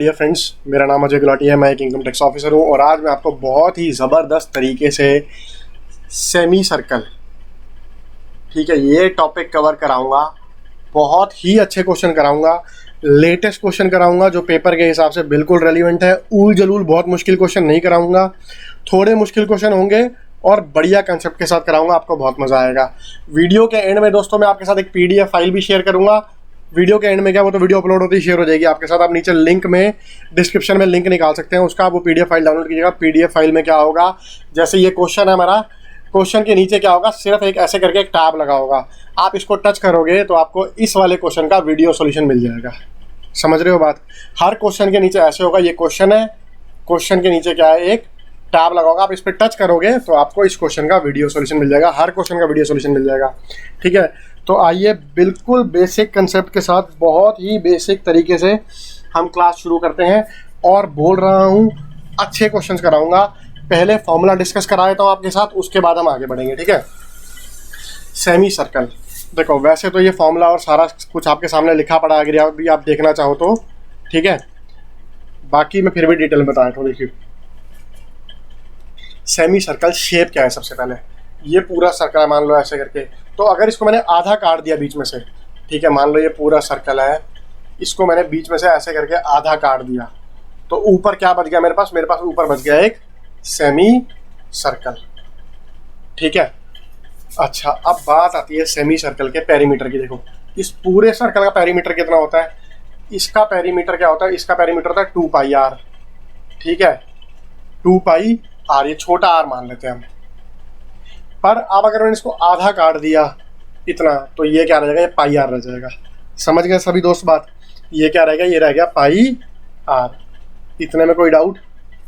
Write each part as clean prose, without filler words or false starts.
Dear friends, मेरा नाम अजय गुलाटी है। मैं एक इनकम टैक्स ऑफिसर हूं और आज मैं आपको बहुत ही ज़बरदस्त तरीके से सेमी सर्कल, ठीक है, ये टॉपिक कवर कराऊंगा। बहुत ही अच्छे क्वेश्चन कराऊंगा, लेटेस्ट क्वेश्चन कराऊंगा जो पेपर के हिसाब से बिल्कुल रेलिवेंट है। ऊल जलूल बहुत मुश्किल क्वेश्चन नहीं कराऊंगा, थोड़े मुश्किल क्वेश्चन होंगे और बढ़िया कंसेप्ट के साथ कराऊंगा। आपको बहुत मज़ा आएगा। वीडियो के एंड में दोस्तों मैं आपके साथ एक PDF फाइल भी शेयर करूंगा। वीडियो के एंड में क्या, वो तो वीडियो अपलोड होती ही शेयर हो जाएगी आपके साथ। आप नीचे लिंक में, डिस्क्रिप्शन में लिंक निकाल सकते हैं उसका, आप वो PDF फाइल डाउनलोड कीजिएगा। PDF फाइल में क्या होगा, जैसे ये क्वेश्चन है हमारा, क्वेश्चन के नीचे क्या होगा, सिर्फ एक ऐसे करके एक टैब लगा होगा। आप इसको टच करोगे तो आपको इस वाले क्वेश्चन का वीडियो सॉल्यूशन मिल जाएगा। समझ रहे हो बात? हर क्वेश्चन के नीचे ऐसे होगा, ये क्वेश्चन है, क्वेश्चन के नीचे क्या है, एक टैब लगा होगा। आप इस पर टच करोगे तो आपको इस क्वेश्चन का वीडियो सॉल्यूशन मिल जाएगा, हर क्वेश्चन का वीडियो सॉल्यूशन मिल जाएगा। ठीक है, तो आइए बिल्कुल बेसिक कंसेप्ट के साथ, बहुत ही बेसिक तरीके से हम क्लास शुरू करते हैं। और बोल रहा हूँ अच्छे क्वेश्चंस कराऊंगा। पहले फॉर्मूला डिस्कस करा देता हूँ आपके साथ, उसके बाद हम आगे बढ़ेंगे। ठीक है, सेमी सर्कल देखो, वैसे तो ये फॉर्मूला और सारा कुछ आपके सामने लिखा पड़ा है, अगर भी आप देखना चाहो तो। ठीक है, बाकी मैं फिर भी डिटेल में बताया था। देखिए सेमी सर्कल शेप क्या है। सबसे पहले ये पूरा सर्कल है, मान लो ऐसे करके। तो अगर इसको मैंने आधा काट दिया बीच में से, ठीक है, मान लो ये पूरा सर्कल है, इसको मैंने बीच में से ऐसे करके आधा काट दिया, तो ऊपर क्या बच गया मेरे पास ऊपर बच गया एक सेमी सर्कल। ठीक है, अच्छा अब बात आती है सेमी सर्कल के पेरीमीटर की। देखो इस पूरे सर्कल का पेरीमीटर कितना होता है, इसका पेरीमीटर क्या होता है, इसका पेरीमीटर होता है 2πr। ठीक है, 2πr, ये छोटा r मान लेते हैं हम। पर अब अगर मैंने इसको आधा काट दिया इतना, तो ये क्या रह जाएगा, ये πr रह जाएगा। समझ गए सभी दोस्त बात? ये क्या रहेगा, ये रह गया πr। इतने में कोई डाउट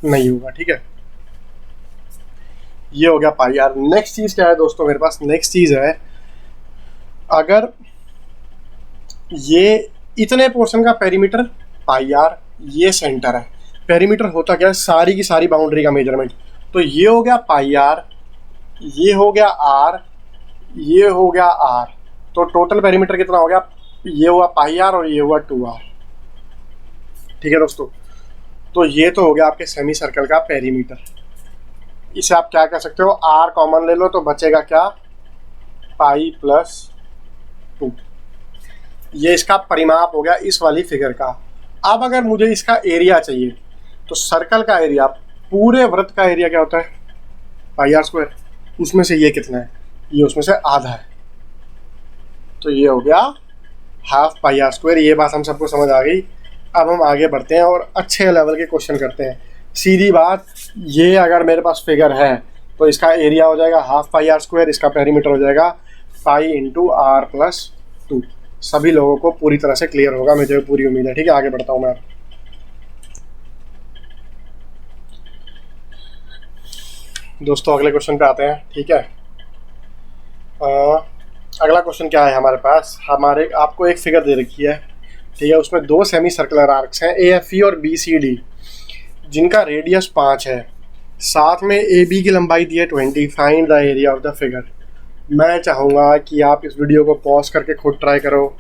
नहीं होगा। ठीक है, ये हो गया πr। नेक्स्ट चीज क्या है दोस्तों मेरे पास, नेक्स्ट चीज है, अगर ये इतने पोर्शन का पेरीमीटर πr, ये सेंटर है। पेरीमीटर होता क्या है, सारी की सारी बाउंड्री का मेजरमेंट। तो ये हो गया πr, ये हो गया r, ये हो गया r। तो टोटल पेरीमीटर कितना हो गया, ये हुआ πr और ये हुआ 2r। ठीक है दोस्तों, तो ये तो हो गया आपके सेमी सर्कल का पेरीमीटर। इसे आप क्या कह सकते हो, r कॉमन ले लो तो बचेगा क्या, π+2। ये इसका परिमाप हो गया इस वाली फिगर का। अब अगर मुझे इसका एरिया चाहिए, तो सर्कल का एरिया, पूरे वृत्त का एरिया क्या होता है, πr²। उसमें से ये कितना है, ये उसमें से आधा है, तो ये हो गया ½ πr²। ये बात हम सबको समझ आ गई। अब हम आगे बढ़ते हैं और अच्छे लेवल के क्वेश्चन करते हैं। सीधी बात, ये अगर मेरे पास फिगर है तो इसका एरिया हो जाएगा ½ πr², इसका पेरीमीटर हो जाएगा π×r+2। सभी लोगों को पूरी तरह से क्लियर होगा, मुझे पूरी उम्मीद है। ठीक है, आगे बढ़ता हूँ मैं। दोस्तों अगले क्वेश्चन पे आते हैं। ठीक है, अगला क्वेश्चन क्या है हमारे पास, आपको एक फिगर दे रखी है। ठीक है, उसमें दो सेमी सर्कुलर आर्क्स हैं, AFE और BCD, जिनका रेडियस 5 है। साथ में AB की लंबाई दी है 20। Find the area of the figure. मैं चाहूँगा कि आप इस वीडियो को पॉज करके खुद ट्राई करो।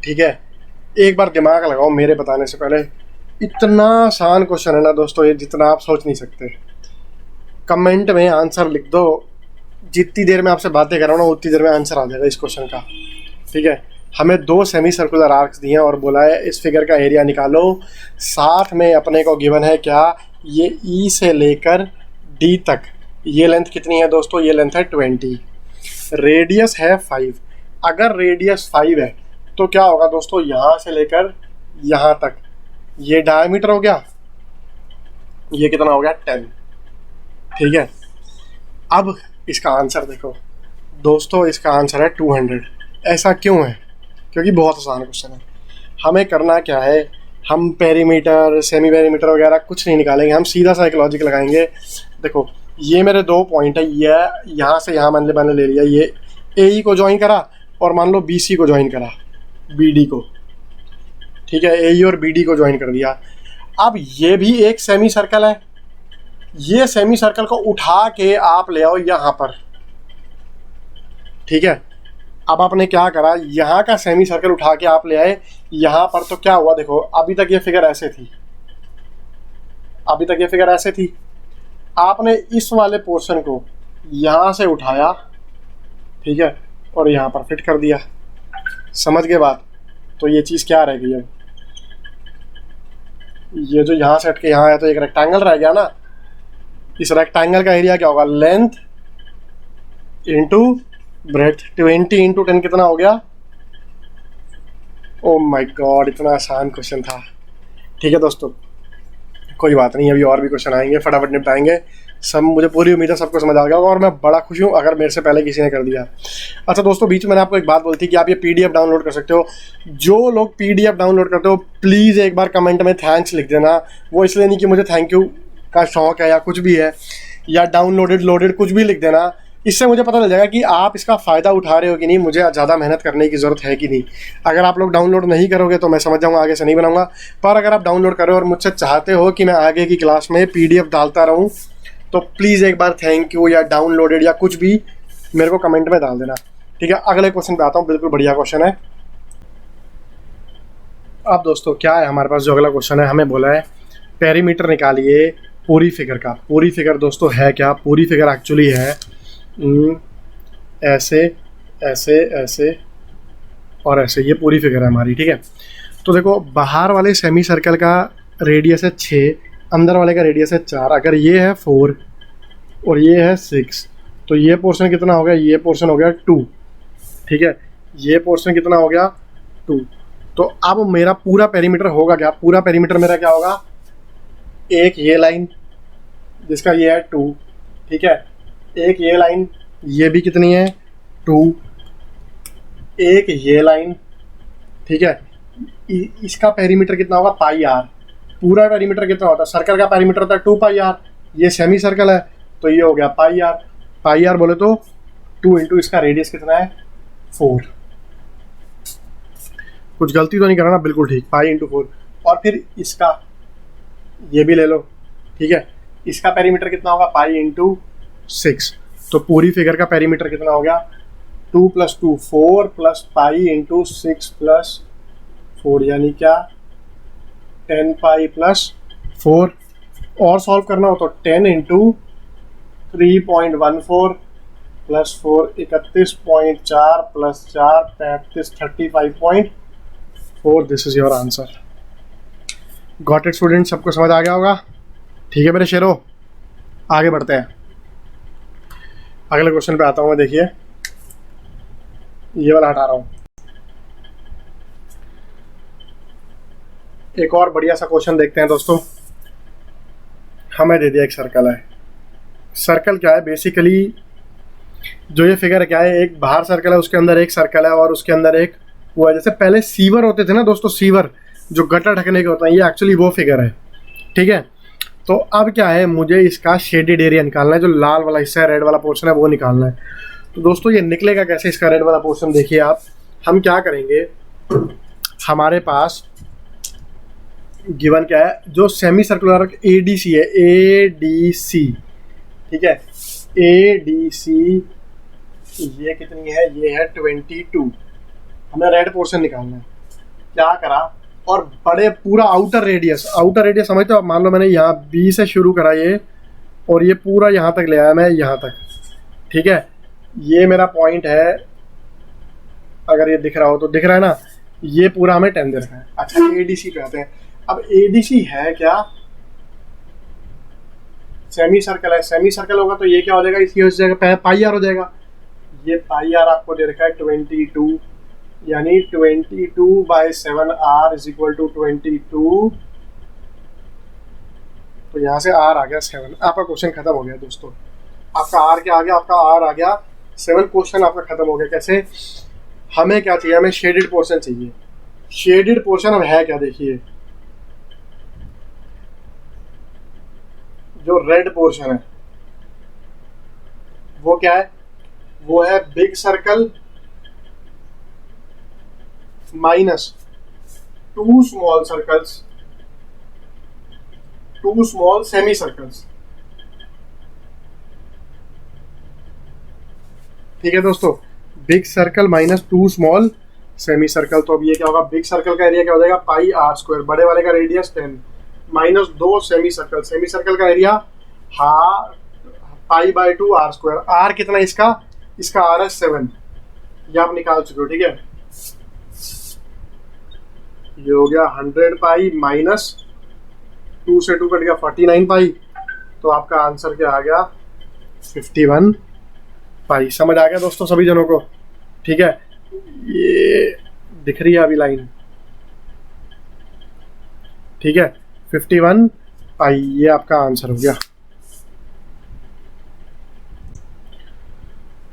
ठीक है, एक बार दिमाग लगाओ मेरे बताने से पहले। इतना आसान क्वेश्चन है ना दोस्तों ये, जितना आप सोच नहीं सकते। कमेंट में आंसर लिख दो, जितनी देर में आपसे बातें कर रहा हूँ ना उतनी देर में आंसर आ जाएगा इस क्वेश्चन का। ठीक है, हमें दो सेमी सर्कुलर आर्क्स दिए हैं और बोला है इस फिगर का एरिया निकालो। साथ में अपने को गिवन है क्या, ये E से लेकर D तक ये लेंथ कितनी है दोस्तों, ये लेंथ है 20। रेडियस है 5। अगर रेडियस 5 है तो क्या होगा दोस्तों, यहाँ से लेकर यहाँ तक ये डायमीटर हो गया, ये कितना हो गया 10। ठीक है, अब इसका आंसर देखो दोस्तों, इसका आंसर है 200। ऐसा क्यों है, क्योंकि बहुत आसान क्वेश्चन है। हमें करना क्या है, हम पेरीमीटर, सेमी पेरीमीटर वगैरह कुछ नहीं निकालेंगे, हम सीधा सा एक लॉजिक लगाएंगे। देखो ये मेरे दो पॉइंट है, ये यहाँ से यहाँ मैंने ले लिया, ये AE को ज्वाइन करा और मान लो BC को ज्वाइन करा, BD को। ठीक है, AE और BD को ज्वाइन कर दिया। अब ये भी एक सेमी सर्कल है, ये सेमी सर्कल को उठा के आप ले आओ यहाँ पर। ठीक है, अब आपने क्या करा, यहाँ का सेमी सर्कल उठा के आप ले आए यहाँ पर, तो क्या हुआ देखो, अभी तक ये फिगर ऐसे थी, अभी तक ये फिगर ऐसे थी, आपने इस वाले पोर्शन को यहाँ से उठाया, ठीक है, और यहाँ पर फिट कर दिया। समझ गए बात? तो ये चीज़ क्या रह गई अब, ये जो यहाँ से हट के यहाँ है तो एक रेक्टेंगल रह गया ना। इस रेक्टेंगल का एरिया क्या होगा, लेंथ इंटू ब्रेथ, 20 इंटू 10 कितना हो गया? ओ माय गॉड, इतना आसान क्वेश्चन था। ठीक है दोस्तों, कोई बात नहीं, अभी और भी क्वेश्चन आएंगे, फटाफट निपटाएंगे सब। मुझे पूरी उम्मीद है सबको समझ आ गया होगा और मैं बड़ा खुश हूँ अगर मेरे से पहले किसी ने कर दिया। अच्छा दोस्तों, बीच में मैंने आपको एक बात बोली थी कि आप ये पीडीएफ डाउनलोड कर सकते हो। जो लोग पीडीएफ डाउनलोड करते हो प्लीज़ एक बार कमेंट में थैंक्स लिख देना। वो इसलिए नहीं कि मुझे थैंक यू का शौक है या कुछ भी है, या डाउनलोडेड लोडेड कुछ भी लिख देना। इससे मुझे पता चल जाएगा कि आप इसका फ़ायदा उठा रहे हो कि नहीं, मुझे ज़्यादा मेहनत करने की ज़रूरत है कि नहीं। अगर आप लोग डाउनलोड नहीं करोगे तो मैं समझ जाऊँगा आगे से नहीं बनाऊँगा, पर अगर आप डाउनलोड करो और मुझसे चाहते हो कि मैं आगे की क्लास में पीडीएफ डालता रहूँ तो प्लीज़ एक बार थैंक यू या डाउनलोडेड या कुछ भी मेरे को कमेंट में डाल देना। ठीक है, अगले क्वेश्चन पे आता हूँ, बिल्कुल बढ़िया क्वेश्चन है। अब दोस्तों क्या है हमारे पास, जो अगला क्वेश्चन है हमें बोला है पेरीमीटर निकालिए पूरी फिगर का। पूरी फिगर दोस्तों है क्या, पूरी फिगर एक्चुअली है ऐसे ऐसे ऐसे और ऐसे, ये पूरी फिगर है हमारी। ठीक है, तो देखो बाहर वाले सेमी सर्कल का रेडियस है 6, अंदर वाले का रेडियस है 4। अगर ये है 4 और ये है 6 तो ये पोर्शन कितना हो गया, ये पोर्शन हो गया 2। ठीक है, ये पोर्शन कितना हो गया 2। तो अब मेरा पूरा पेरीमीटर होगा क्या, पूरा पेरीमीटर मेरा क्या होगा, एक ये लाइन जिसका ये है 2, ठीक है, एक ये लाइन, ये भी कितनी है 2, एक ये लाइन, ठीक है, इसका पेरीमीटर कितना होगा पाई आर। पूरा पेरीमीटर कितना होता है, सर्कल का पेरीमीटर होता है 2 पाई आर, ये सेमी सर्कल है तो ये हो गया पाई आर। पाई आर बोले तो 2 इंटू इसका रेडियस कितना है 4। कुछ गलती तो नहीं करना, बिल्कुल ठीक, पाई इंटू 4। और फिर इसका ये भी ले लो, ठीक है, इसका पेरीमीटर कितना होगा पाई इंटू 6। तो पूरी फिगर का पेरीमीटर कितना हो गया 2 + 2 4 प्लस पाई इंटू 6 प्लस 4, यानी क्या 10 पाई प्लस 4। और सॉल्व करना हो तो 10 into 3.14 plus 4 31.4 plus 4 35 35.4। This is your answer. Got it student, सबको समझ आ गया होगा? ठीक है मेरे शेरों, आगे बढ़ते हैं, अगले क्वेश्चन पे आता हूँ मैं। देखिए ये वाला हटा रहा हूँ, एक और बढ़िया सा क्वेश्चन देखते हैं दोस्तों। हमें दे दिया एक सर्कल है। सर्कल क्या है बेसिकली, जो ये फिगर क्या है, एक बाहर सर्कल है, उसके अंदर एक सर्कल है और उसके अंदर एक वो है। जैसे पहले सीवर होते थे ना दोस्तों, सीवर जो गटर ढकने के होते हैं, ये एक्चुअली वो फिगर है। ठीक है, तो अब क्या है, मुझे इसका शेडेड एरिया निकालना है, जो लाल वाला हिस्सा है, रेड वाला पोर्शन है, वो निकालना है। तो दोस्तों ये निकलेगा कैसे इसका रेड वाला पोर्शन, देखिए आप, हम क्या करेंगे, हमारे पास गिवन क्या है, जो सेमी सर्कुलर एडीसी है, एडीसी, ठीक है, एडीसी ये कितनी है, ये है 22। हमें रेड पोर्शन निकालना है। क्या करा, और बड़े पूरा आउटर रेडियस समझते हो आप, मान लो मैंने यहाँ बी से शुरू करा ये, और ये पूरा यहाँ तक ले आया मैं, यहाँ तक, ठीक है, ये मेरा पॉइंट है, अगर ये दिख रहा हो तो दिख रहा है ना, ये पूरा हमें 10 दे रखा है। अच्छा एडीसी पे आते हैं। अब एडीसी है क्या, सेमी सर्कल है, सेमी सर्कल होगा तो ये क्या हो जाएगा, इसकी हो जाएगा पाई आर हो जाएगा। ये पाई आर आपको दे रखा है 22, यानी 22/7r इज इक्वल टू 22। तो यहाँ से r आ गया 7। आपका क्वेश्चन खत्म हो गया दोस्तों। आपका r क्या आ गया, आपका r आ गया 7। क्वेश्चन आपका खत्म हो गया। कैसे, हमें क्या चाहिए, हमें शेडेड पोर्शन चाहिए। शेडेड पोर्शन अब है क्या, देखिए जो रेड पोर्शन है वो क्या है, वो है big circle minus 2 small circles, 2 small semi circles. ठीक है दोस्तों, big circle minus 2 small semi circle. तो अब ये क्या होगा, बिग सर्कल का एरिया क्या हो जाएगा पाई आर स्क्वायर, बड़े वाले का radius 10 minus 2 semi circle, semi circle का area pi by 2 r square. R कितना इसका, इसका आर है 7, ये आप निकाल चुके हो। ठीक है, ये हो गया 100 पाई माइनस 2 से 2 कट गया 49 पाई, तो आपका आंसर क्या आ गया 51 पाई। समझ आ गया दोस्तों सभी जनों को? ठीक है, ये दिख रही है अभी लाइन। ठीक है, 51 पाई ये आपका आंसर हो गया।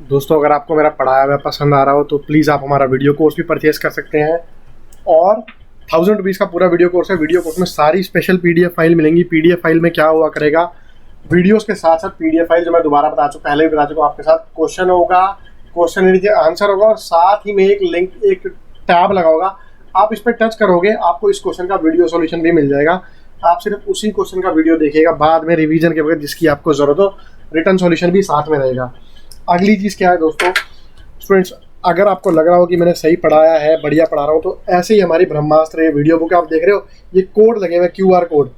दोस्तों अगर आपको मेरा पढ़ाया हुआ पसंद आ रहा हो तो प्लीज़ आप हमारा वीडियो कोर्स भी परचेज कर सकते हैं, और 1000 रुपीज़ का पूरा वीडियो कोर्स है। वीडियो कोर्स में सारी स्पेशल पीडीएफ फाइल मिलेंगी। पीडीएफ फाइल में क्या हुआ करेगा, वीडियोस के साथ साथ पीडीएफ फाइल, जो मैं दोबारा बता चुका, पहले भी बता चुका हूँ आपके साथ, क्वेश्चन होगा, क्वेश्चन आंसर होगा, और साथ ही में एक लिंक, एक टैब लगा होगा, आप इस पर टच करोगे आपको इस क्वेश्चन का वीडियो सॉल्यूशन भी मिल जाएगा। आप सिर्फ उसी क्वेश्चन का वीडियो देखिएगा, बाद में रिवीजन के वक्त जिसकी आपको ज़रूरत हो रिटर्न सॉल्यूशन भी साथ में रहेगा। अगली चीज़ क्या है दोस्तों, स्टूडेंट्स अगर आपको लग रहा हो कि मैंने सही पढ़ाया है, बढ़िया पढ़ा रहा हूँ, तो ऐसे ही हमारी ब्रह्मास्त्र वीडियो बुक आप देख रहे हो, ये कोड लगे हुए QR कोड,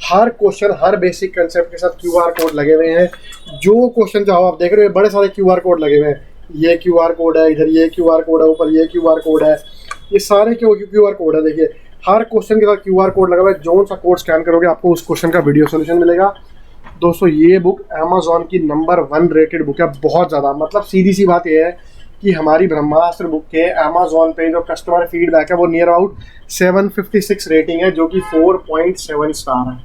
हर क्वेश्चन हर बेसिक कंसेप्ट के साथ QR कोड लगे हुए हैं। जो क्वेश्चन चाहो आप देख रहे हो, बड़े सारे QR कोड लगे हुए हैं। ये QR कोड है, इधर ये QR कोड है, ऊपर ये QR कोड है, ये सारे QR कोड है। देखिए हर क्वेश्चन के साथ QR कोड लगा हुआ है, जो सा कोड स्कैन करोगे आपको उस क्वेश्चन का वीडियो सोल्यूशन मिलेगा। दोस्तों ये बुक अमेज़ॉन की नंबर 1 रेटेड बुक है, बहुत ज़्यादा, मतलब सीधी सी बात यह है कि हमारी ब्रह्मास्त्र बुक के अमेज़ॉन पे जो कस्टमर फीडबैक है वो नियर अबाउट 756 रेटिंग है, जो कि 4.7 स्टार है।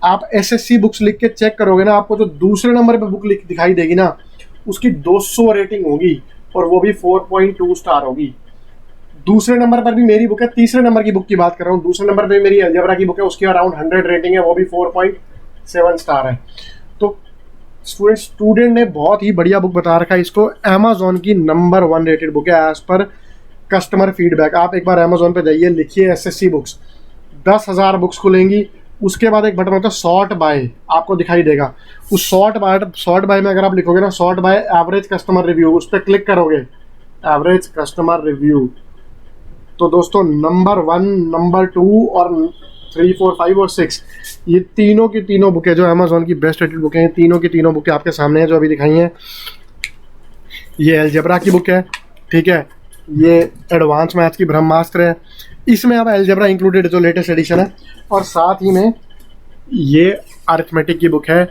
आप SSC बुक्स लिख के चेक करोगे ना, आपको जो दूसरे नंबर पे बुक लिख दिखाई देगी ना, उसकी 200 रेटिंग होगी और वो भी 4.2 स्टार होगी। दूसरे नंबर पर भी मेरी बुक है, तीसरे नंबर की बुक की बात कर रहा हूँ, दूसरे नंबर पे मेरी अलजेब्रा की बुक है, उसकी अराउंड 100 रेटिंग है, वो भी 4.7 स्टार है। तो स्टूडेंट ने बहुत ही बढ़िया बुक बता रखा है इसको, अमेज़ॉन की नंबर 1 रेटेड बुक है एज पर कस्टमर फीडबैक। आप एक बार अमेज़ॉन पे जाइए, लिखिए SSC बुक्स, 10,000 बुक्स खुलेंगी, उसके बाद एक बटन होता है सॉर्ट बाय, आपको दिखाई देगा। उस सॉर्ट बाय में अगर आप लिखोगे ना sort by average customer review, उस पर क्लिक करोगे एवरेज कस्टमर रिव्यू, तो दोस्तों नंबर 1, नंबर 2 और 3, 4, 5 और 6 ये तीनों की तीनों बुकें जो अमेज़ॉन की बेस्ट रेटेड बुकें हैं, तीनों की तीनों बुकें आपके सामने हैं जो अभी दिखाई हैं। ये अलजेब्रा की बुक है, ठीक है, ये एडवांस मैथ्स की ब्रह्मास्त्र है, इसमें अब अलजेब्रा इंक्लूडेड जो लेटेस्ट एडिशन है, और साथ ही में ये अरिथमेटिक की बुक है।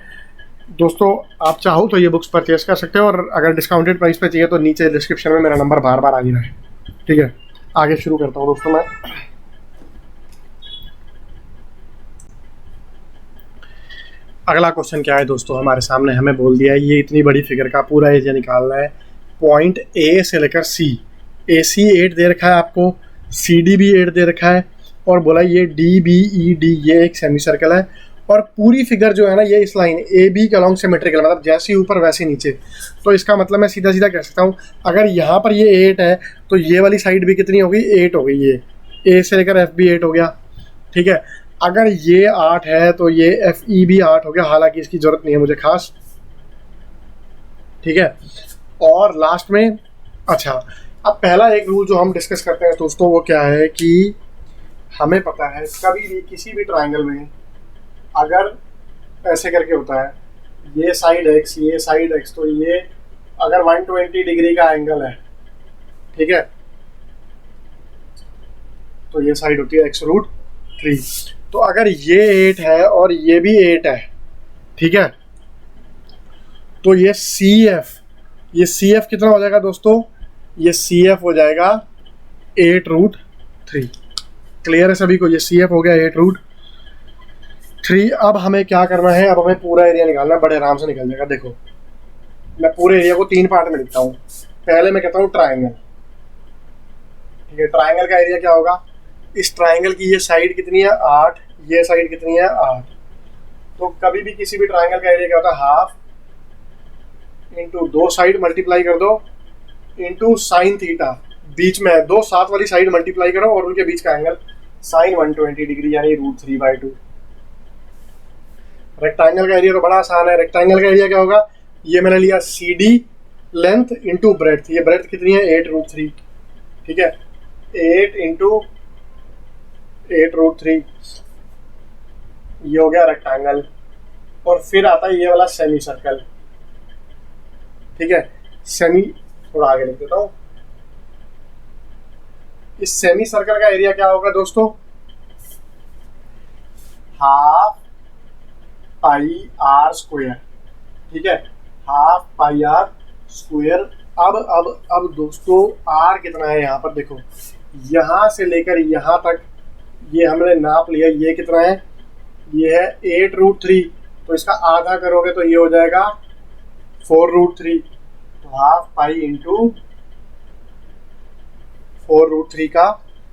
दोस्तों आप चाहो तो ये बुक्स परचेस कर सकते हो, और अगर डिस्काउंटेड प्राइस पे चाहिए तो नीचे डिस्क्रिप्शन में मेरा नंबर बार बार आ ही रहा है। ठीक है, आगे शुरू करता हूँ दोस्तों मैं। अगला क्वेश्चन क्या है दोस्तों, हमारे सामने हमें बोल दिया है ये इतनी बड़ी फिगर का पूरा एरिया निकालना है, पॉइंट A से लेकर C, AC 8 दे रखा है आपको, CD भी 8 दे रखा है, और बोला ये DBED ये एक सेमी सर्कल है, और पूरी फिगर जो है ना ये इस लाइन AB के अलॉन्ग सिमेट्रिकल, मतलब जैसे ऊपर वैसे नीचे। तो इसका मतलब मैं सीधा सीधा कह सकता हूँ, अगर यहाँ पर ये 8 है तो ये वाली साइड भी कितनी होगी, 8 हो गई, ये A से लेकर F भी 8 हो गया। ठीक है, अगर ये 8 है तो ये FE भी 8 हो गया, हालांकि इसकी ज़रूरत नहीं है मुझे खास। ठीक है, और लास्ट में अच्छा, अब पहला एक रूल जो हम डिस्कस करते हैं दोस्तों वो क्या है कि हमें पता है कभी भी किसी भी ट्राइंगल में अगर ऐसे करके होता है, ये साइड x ये साइड x, तो ये अगर 120 डिग्री का एंगल है, ठीक है, तो ये साइड होती है x√3। तो अगर ये 8 है और ये भी 8 है, ठीक है, तो ये CF कितना हो जाएगा दोस्तों, ये CF हो जाएगा 8√3। क्लियर है सभी को, ये CF हो गया 8√3। अब हमें क्या करना है, अब हमें पूरा एरिया निकालना है, बड़े आराम से निकल जाएगा। देखो मैं पूरे एरिया को 3 पार्ट में लिखता हूँ। पहले मैं कहता हूँ ट्राइंगल, ठीक है, ट्राइंगल का एरिया क्या होगा, इस ट्राइंगल की ये साइड कितनी है 8, ये साइड कितनी है 8, तो कभी भी किसी भी ट्राइंगल का एरिया क्या होता है, हाफ इंटू 2 साइड मल्टीप्लाई कर दो इंटू साइन थीटा, बीच में है 2 साथ वाली साइड मल्टीप्लाई करो और उनके बीच का एंगल साइन 120 डिग्री यानी √3/2। रेक्टेंगल का एरिया तो बड़ा आसान है, रेक्टेंगल का एरिया क्या होगा, ये मैंने लिया CD लेंथ इंटू ब्रेड्थ, ये ब्रेड्थ कितनी है 8√3, ठीक है 8 इंटू 8√3, ये हो गया रेक्टेंगल। और फिर आता है ये वाला सेमी सर्कल, ठीक है सेमी, थोड़ा आगे लिख देता हूँ। इस सेमी सर्कल का एरिया क्या होगा दोस्तों, हाफ पाई आर स्क्वायर, ठीक है हाफ पाई आर स्क्वायर। अब दोस्तों आर कितना है यहाँ पर देखो, यहाँ से लेकर यहाँ तक ये हमने नाप लिया, ये कितना है, ये है 8√3, तो इसका आधा करोगे तो ये हो जाएगा 4√3, तो हाफ पाई इंटू 4√3 का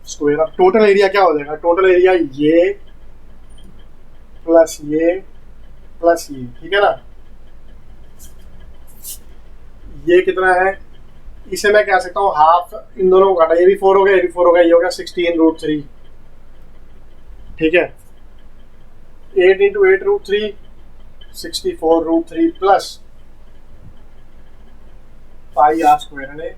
स्क्वायर। अब टोटल एरिया क्या हो जाएगा, टोटल एरिया ये प्लस ये प्लस ये, ठीक है ना, ये कितना है, इसे मैं कह सकता हूँ हाफ, इन दोनों को घटा, ये भी 4 हो गया, ये भी 4 हो गया, ये हो गया 16√3, ठीक है 8 into 8√3 64√3 plus pi r square है,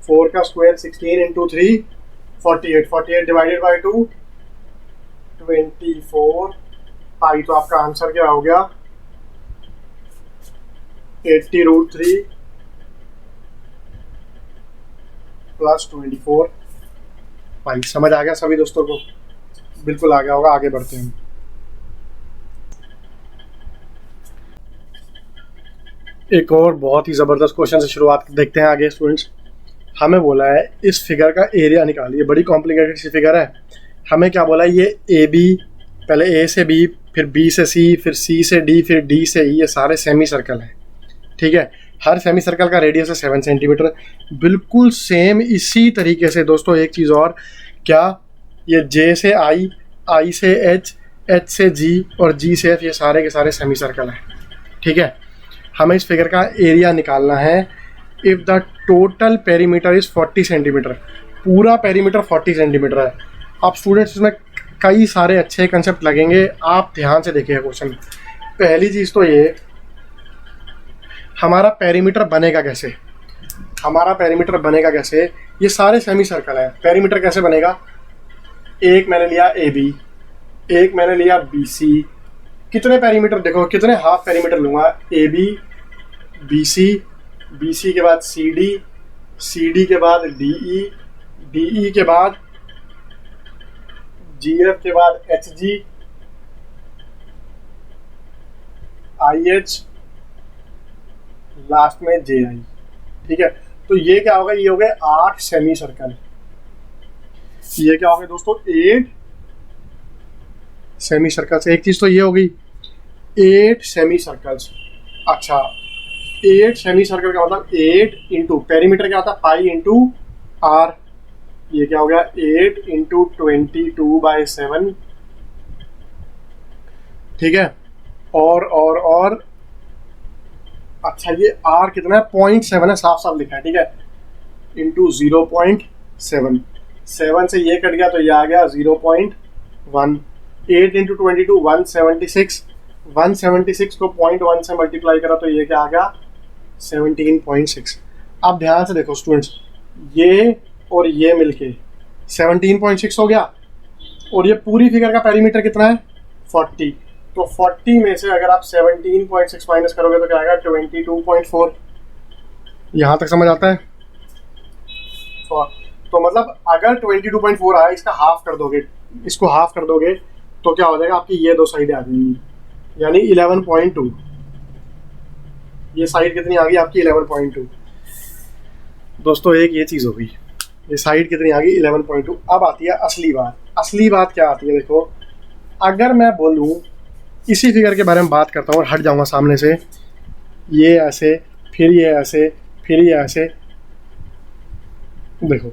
4 का square 16 into 3 48, 48 divided by 2 24 pi, तो आपका आंसर क्या हो गया 80√3 प्लस 24 पाई। समझ आ गया सभी दोस्तों को, बिल्कुल आ गया होगा। आगे बढ़ते हैं, एक और बहुत ही ज़बरदस्त क्वेश्चन से शुरुआत देखते हैं आगे स्टूडेंट्स। हमें बोला है इस फिगर का एरिया निकालिए, बड़ी कॉम्प्लिकेटेड सी फिगर है। हमें क्या बोला है, ये ए बी, पहले ए से बी, फिर बी से सी, फिर सी से डी, फिर डी से ई, ये सारे सेमी सर्कल हैं, ठीक है। हर सेमी सर्कल का रेडियस है 7 सेंटीमीटर। बिल्कुल सेम इसी तरीके से दोस्तों एक चीज़ और, क्या ये जे से आई, आई से एच, एच से जी और जी से एफ, ये सारे के सारे सेमी सर्कल हैं, ठीक है। हमें इस फिगर का एरिया निकालना है। If the total perimeter is 40 centimetre, पूरा पेरीमीटर 40 सेंटीमीटर है। अब स्टूडेंट्स इसमें कई सारे अच्छे कंसेप्ट लगेंगे, आप ध्यान से देखिए क्वेश्चन। पहली चीज़ तो ये, हमारा पेरीमीटर बनेगा कैसे, हमारा पेरीमीटर बनेगा कैसे, ये सारे सेमी सर्कल है, पेरीमीटर कैसे बनेगा, एक मैंने लिया ए बी, एक मैंने लिया बी सी, कितने पेरीमीटर देखो, कितने हाफ पेरीमीटर लूँगा, ए बी, बी सी के बाद सी डी के बाद डी ई के बाद जी एफ के बाद H G, I H, last में जे आई, ठीक है। तो ये क्या होगा, ये हो गए 8 सेमी सर्कल। ये क्या हो गए दोस्तों, 8 सेमी सर्कल्स। एक चीज तो ये हो गई 8 सेमी सर्कल्स। अच्छा 8 सेमी सर्कल का मतलब 8 इंटू पेरीमीटर क्या होता है, पाई इंटू आर, ये क्या हो गया 8 इंटू 22/7, ठीक है। और अच्छा ये आर कितना है, 0.7 है, साफ साफ लिखा है, ठीक है, इंटू 0.7, 7 से ये कट गया तो ये आ गया 0.1, 8 इंटू 22 176, 176 को 0.1 से मल्टीप्लाई करा तो ये क्या आ गया 17.6। अब ध्यान से देखो स्टूडेंट्स, ये और ये मिलके 17.6 हो गया, और ये पूरी फिगर का पेरीमीटर कितना है 40, तो 40 में से अगर आप 17.6 माइनस करोगे तो क्या आएगा 22.4। यहाँ तक समझ आता है। तो मतलब अगर 22.4 आया, इसका हाफ कर दोगे, इसको हाफ कर दोगे तो क्या हो जाएगा, आपकी ये दो साइडें आ जाएंगी, यानी 11.2। ये साइड कितनी आ गई आपकी 11.2। दोस्तों एक ये चीज़ होगी, ये साइड कितनी आ गई 11.2। अब आती है असली बात। असली बात क्या आती है, देखो अगर मैं बोलूँ इसी फिगर के बारे में बात करता हूँ और हट जाऊँगा सामने से, ये ऐसे, फिर ये ऐसे, फिर ये ऐसे, देखो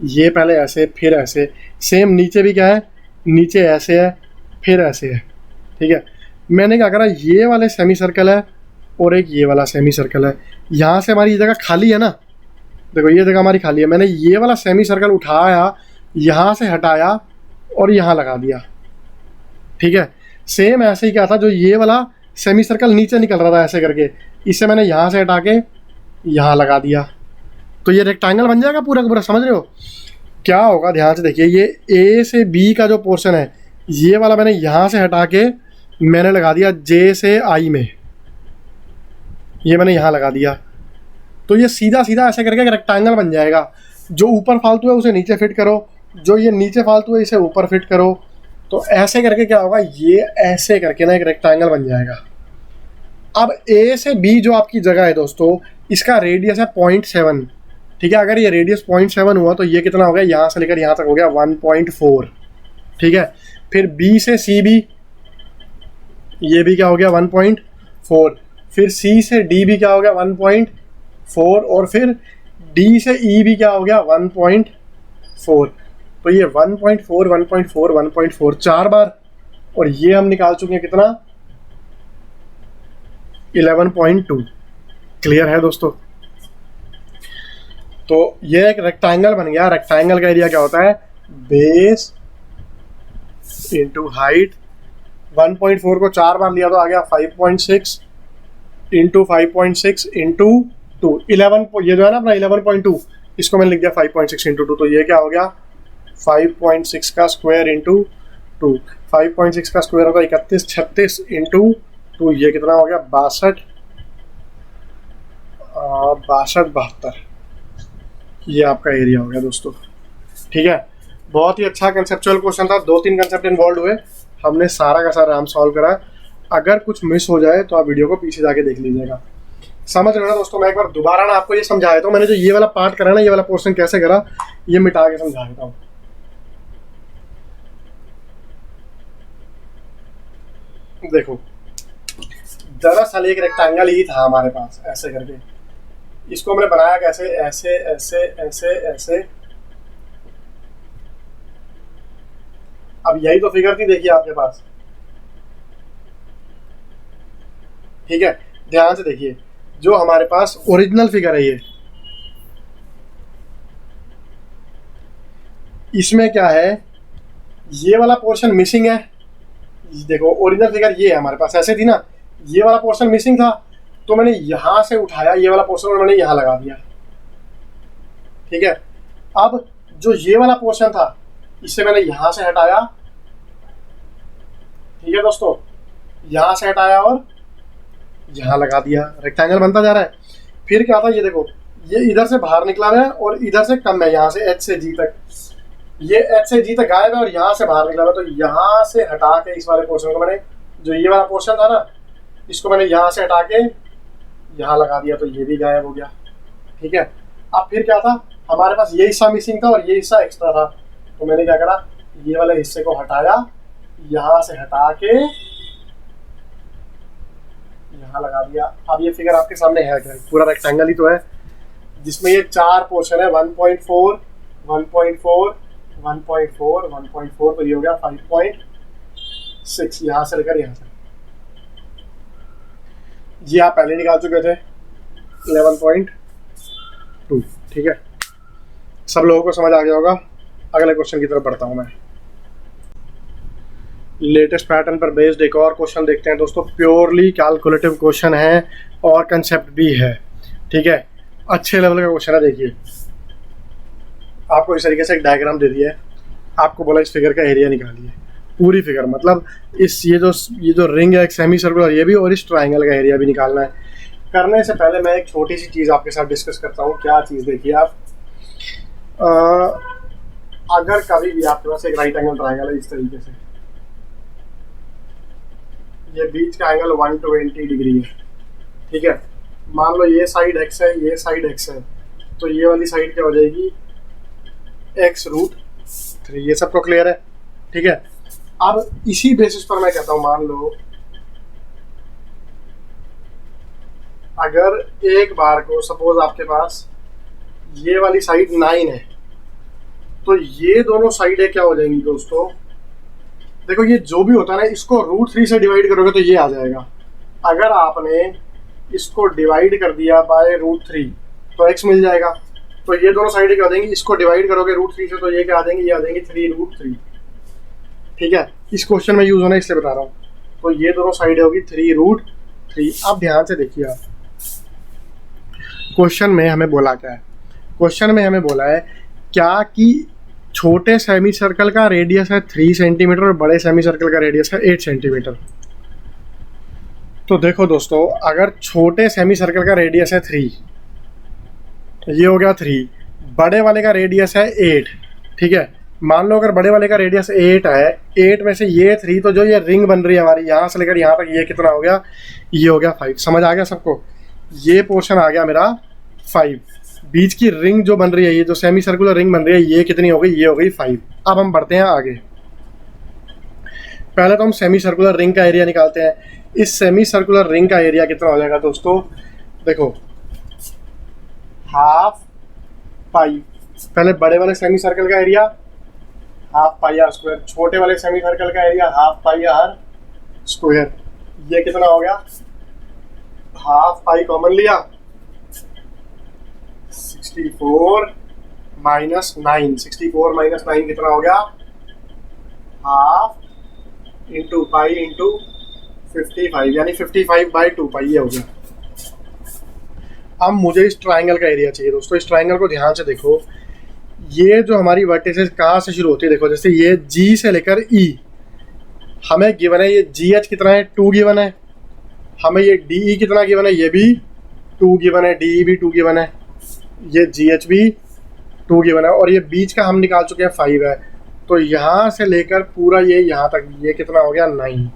ये पहले ऐसे फिर ऐसे, सेम नीचे भी क्या है, नीचे ऐसे है फिर ऐसे है, ठीक है। मैंने क्या करा, ये वाले सेमी सर्कल है और एक ये वाला सेमी सर्कल है, यहाँ से हमारी ये जगह खाली है ना, देखो ये जगह हमारी खाली है, मैंने ये वाला सेमी सर्कल उठाया, यहाँ से हटाया और यहाँ लगा दिया, ठीक है। सेम ऐसे ही क्या था, जो ये वाला सेमी सर्कल नीचे निकल रहा था ऐसे करके, इसे मैंने यहाँ से हटा के यहाँ लगा दिया, तो ये रेक्टेंगल बन जाएगा पूरा का पूरा। समझ रहे हो क्या होगा? ध्यान से देखिए, ये ए से बी का जो पोर्शन है ये वाला मैंने यहाँ से हटा के मैंने लगा दिया जे से आई में, ये मैंने यहाँ लगा दिया, तो ये सीधा सीधा ऐसे करके एक रेक्टेंगल बन जाएगा। जो ऊपर फालतू है उसे नीचे फिट करो, जो ये नीचे फालतू है इसे ऊपर फिट करो, तो ऐसे करके क्या होगा, ये ऐसे करके ना एक रेक्टेंगल बन जाएगा। अब ए से बी जो आपकी जगह है दोस्तों, इसका रेडियस है 0.7, ठीक है। अगर ये रेडियस 0.7 हुआ तो ये कितना हो गया, यहाँ से लेकर यहाँ तक हो गया 1.4, ठीक है। फिर बी से सी बी, ये भी क्या हो गया 1.4, फिर सी से डी भी क्या हो गया 1.4, और फिर डी से ई भी क्या हो गया 1.4। तो ये 1.4 1.4 1.4 4 बार, और ये हम निकाल चुके हैं कितना 11.2। क्लियर है दोस्तों? तो ये एक रेक्टेंगल बन गया। रेक्टेंगल का एरिया क्या होता है, बेस इंटू हाइट। 1.4 को 4 बार लिया तो आ गया 5.6 इंटू 5.6 इंटू 2, 11, ये जो है ना अपना 11.2, इसको मैंने लिख दिया 5.6 इंटू 2, तो ये क्या हो गया 5.6 का स्क्वायर इंटू 2। 5.6 का स्क्वायर होगा 31, 36 इंटू 2, ये कितना हो गया 62, 72। ये आपका एरिया हो गया दोस्तों, ठीक है। बहुत ही अच्छा कंसेप्चुअल क्वेश्चन था, 2-3 कंसेप्ट इन्वॉल्व हुए, हमने सारा का सारा हम सॉल्व करा। अगर कुछ मिस हो जाए तो आप वीडियो को पीछे जाके देख लीजिएगा। समझ रहे हो ना दोस्तों? मैं एक बार दोबारा ना आपको ये समझा देता हूँ, मैंने जो ये वाला पार्ट करा ना, ये वाला पोर्शन कैसे करा, ये मिटा के समझा देता हूँ। देखो, दरअसल एक रेक्टेंगल ही था हमारे पास ऐसे करके, इसको हमने बनाया कैसे, ऐसे ऐसे ऐसे ऐसे। अब यही तो फिगर थी, देखिए आपके पास, ठीक है। ध्यान से देखिए, जो हमारे पास ओरिजिनल फिगर है ये, इसमें क्या है, ये वाला पोर्शन मिसिंग है। देखो ओरिजिनल फिगर ये है हमारे पास, ऐसे थी ना, ये वाला पोर्शन मिसिंग था, तो मैंने यहां से उठाया ये वाला पोर्शन और मैंने यहां लगा दिया, ठीक है। अब जो ये वाला पोर्शन था इसे मैंने यहां से हटाया, ठीक है दोस्तों, यहां से हटाया और यहां लगा दिया, रेक्टेंगल बनता जा रहा है। फिर क्या था, ये देखो, ये इधर से बाहर निकला है और इधर से कम है, यहाँ से एच से जी तक, ये एच से जी तक गायब है और यहाँ से बाहर निकला है, तो यहाँ से हटा के इस वाले पोर्शन को मैंने, जो ये वाला पोर्शन था ना, इसको मैंने यहाँ से हटा के यहाँ लगा दिया, तो ये भी गायब हो गया, ठीक है। अब फिर क्या था, हमारे पास ये हिस्सा मिसिंग था और ये हिस्सा एक्स्ट्रा था, तो मैंने क्या करा, ये वाले हिस्से को हटाया, यहाँ से हटा के यहाँ लगा दिया। अब ये फिगर आपके सामने है, क्या पूरा रेक्टेंगल ही तो है, जिसमें ये 4 पोर्शन है, 1.4 1.4 1.4 1.4, तो ये हो गया 5.6, यहाँ से लेकर यहाँ से। ये आप पहले निकाल चुके थे 11.2, ठीक है। सब लोगों को समझ आ गया होगा। अगले क्वेश्चन की तरफ बढ़ता हूँ मैं। लेटेस्ट पैटर्न पर बेस्ड एक और क्वेश्चन देखते हैं दोस्तों। प्योरली कैलकुलेटिव क्वेश्चन है और कंसेप्ट भी है, ठीक है। अच्छे लेवल का क्वेश्चन है। देखिए, आपको इस तरीके से एक डायग्राम दे दिया है, आपको बोला इस फिगर का एरिया निकालिए, पूरी फिगर, मतलब इस ये जो रिंग है एक सेमी सर्कुलर, ये भी, और इस ट्राइंगल का एरिया भी निकालना है। करने से पहले मैं एक छोटी सी चीज़ आपके साथ डिस्कस करता हूँ। क्या चीज़? देखिए आप, अगर कभी भी आपके पास एक राइट एंगल ट्राइंगल है इस तरीके से, ये बीच का एंगल 120 डिग्री है, ठीक है। मान लो ये साइड x है, ये साइड x है, तो ये वाली साइड क्या हो जाएगी, x√3। ये सबको क्लियर है, ठीक है। अब इसी बेसिस पर मैं कहता हूं, मान लो अगर एक बार को सपोज आपके पास ये वाली साइड 9 है, तो ये दोनों साइडें क्या हो जाएंगी दोस्तों, देखो ये जो भी होता है ना, इसको √3 से डिवाइड करोगे तो ये आ जाएगा। अगर आपने इसको डिवाइड कर दिया बाय √3 तो x मिल जाएगा। तो ये दोनों साइडें क्या आ जाएंगी, इसको डिवाइड करोगे √3 से तो ये क्या आ जाएंगी, ये आ जाएंगी 3√3, ठीक है। इस क्वेश्चन में यूज होना है इसलिए बता रहा हूँ। तो ये दोनों साइड होगी 3√3। अब ध्यान से देखिए आप, क्वेश्चन में हमें बोला क्या है, क्वेश्चन में हमें बोला है क्या कि छोटे सेमी सर्कल का रेडियस है 3 सेंटीमीटर और बड़े सेमी सर्कल का रेडियस है 8 सेंटीमीटर। तो देखो दोस्तों, अगर छोटे सेमी सर्कल का रेडियस है 3, ये हो गया 3, बड़े वाले का रेडियस है 8, ठीक है। मान लो अगर बड़े वाले का रेडियस 8 है, 8 में से ये 3, तो जो ये रिंग बन रही है हमारी यहाँ से लेकर यहाँ तक, ये कितना हो गया, ये हो गया 5। समझ आ गया सबको? ये पोर्शन आ गया मेरा 5। बीच की रिंग जो बन रही है, ये जो सेमी सर्कुलर रिंग बन रही है, ये कितनी हो गई, ये हो गई 5। अब हम बढ़ते हैं आगे। पहले तो हम सेमी सर्कुलर रिंग का एरिया निकालते हैं। इस सेमी सर्कुलर रिंग का एरिया कितना हो जाएगा दोस्तों, देखो, हाफ पाई। पहले बड़े वाले सेमी सर्कल का area half pi r square, छोटे वाले सेमी सर्कल का area half pi r square. ये कितना हो गया, हाफ पाई कॉमन लिया, 64 माइनस 9, 64 माइनस 9 कितना हो गया, हाफ इंटू पाई इंटू 55, यानी 55/2 पाई, ये हो गया। अब मुझे इस ट्राइंगल का एरिया चाहिए दोस्तों। इस ट्राइंगल को ध्यान से देखो, ये जो हमारी वर्टिसेस कहाँ से शुरू होती है, देखो जैसे ये G से लेकर E हमें गिवन है, ये GH कितना है, 2 गिवन है। हमें ये DE कितना गिवन है, ये भी 2 गिवन है, DE भी 2 गिवन है, ये GH भी 2 गिवन है, और ये बीच का हम निकाल चुके हैं 5 है। तो यहाँ से लेकर पूरा ये यहाँ तक, ये कितना हो गया, 9।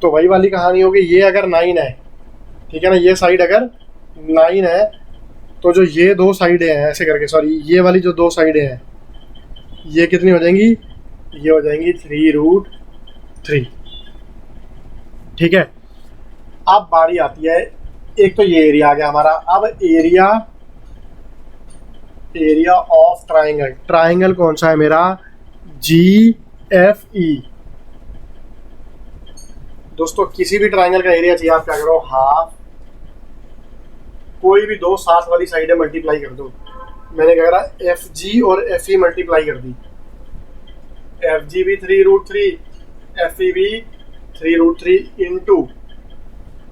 तो वही वाली कहानी होगी, ये अगर 9 है, ठीक है ना, ये साइड अगर 9 है, तो जो ये दो साइडें हैं ऐसे करके, सॉरी ये वाली जो दो साइडें हैं, ये कितनी हो जाएंगी, ये हो जाएंगी 3√3, ठीक है। अब बारी आती है, एक तो ये एरिया आ गया हमारा। अब एरिया ऑफ ट्राइंगल। ट्राइंगल कौन सा है मेरा, GFE। दोस्तों किसी भी ट्राइंगल का एरिया चाहिए, आप क्या करो, हाफ, कोई भी दो साथ वाली साइडें मल्टीप्लाई कर दो। मैंने क्या करा, FG और FE मल्टीप्लाई कर दी, FG भी 3√3, FE भी 3√3 इंटू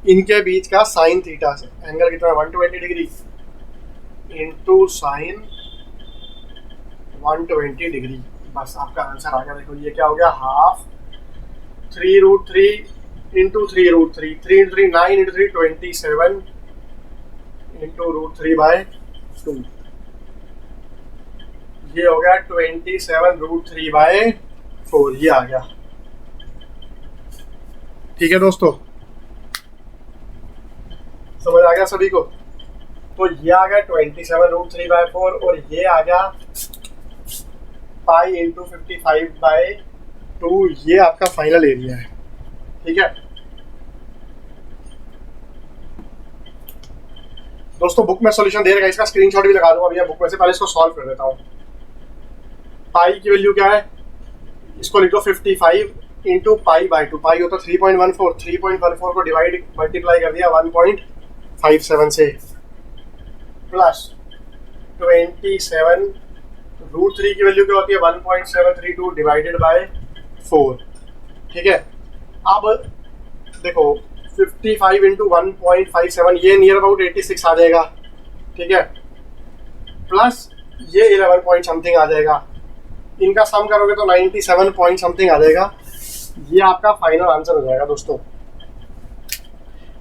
इनके बीच का साइन थीटा से एंगल कितना, 120 डिग्री इंटू साइन 120 डिग्री। बस आपका आंसर आ गया। देखो ये क्या हो गया, half 3√3 into 3√3, 3 into 3 9 into 3 27 into √3/2, ये हो गया 27√3/4, ये आ गया। ठीक है दोस्तों, समझ आ गया सभी को? तो ये आ गया 27√3/4 और ये आ गया पाई इंटू 55/2, ये आपका फाइनल एरिया है। ठीक है दोस्तों, बुक में सॉल्यूशन दे रखा है, इसका स्क्रीनशॉट भी लगा दूंगा भैया बुक में से। पहले इसको सॉल्व कर देता हूँ। पाई की वैल्यू क्या है, इसको लिख दो 55 इंटू पाई/2। पाई होता 3.14, 3.14 को डिवाइड मल्टीप्लाई कर दिया 1.57 से, प्लस 27√3 की वैल्यू क्या होती है 1.732 डिवाइडेड बाय 4। ठीक है, अब देखो 55 इंटू 1.57, ये नियर अबाउट 86 आ जाएगा। ठीक है, प्लस ये 11 पॉइंट समथिंग आ जाएगा। इनका सम करोगे तो 97 पॉइंट समथिंग आ जाएगा। ये आपका फाइनल आंसर हो जाएगा दोस्तों।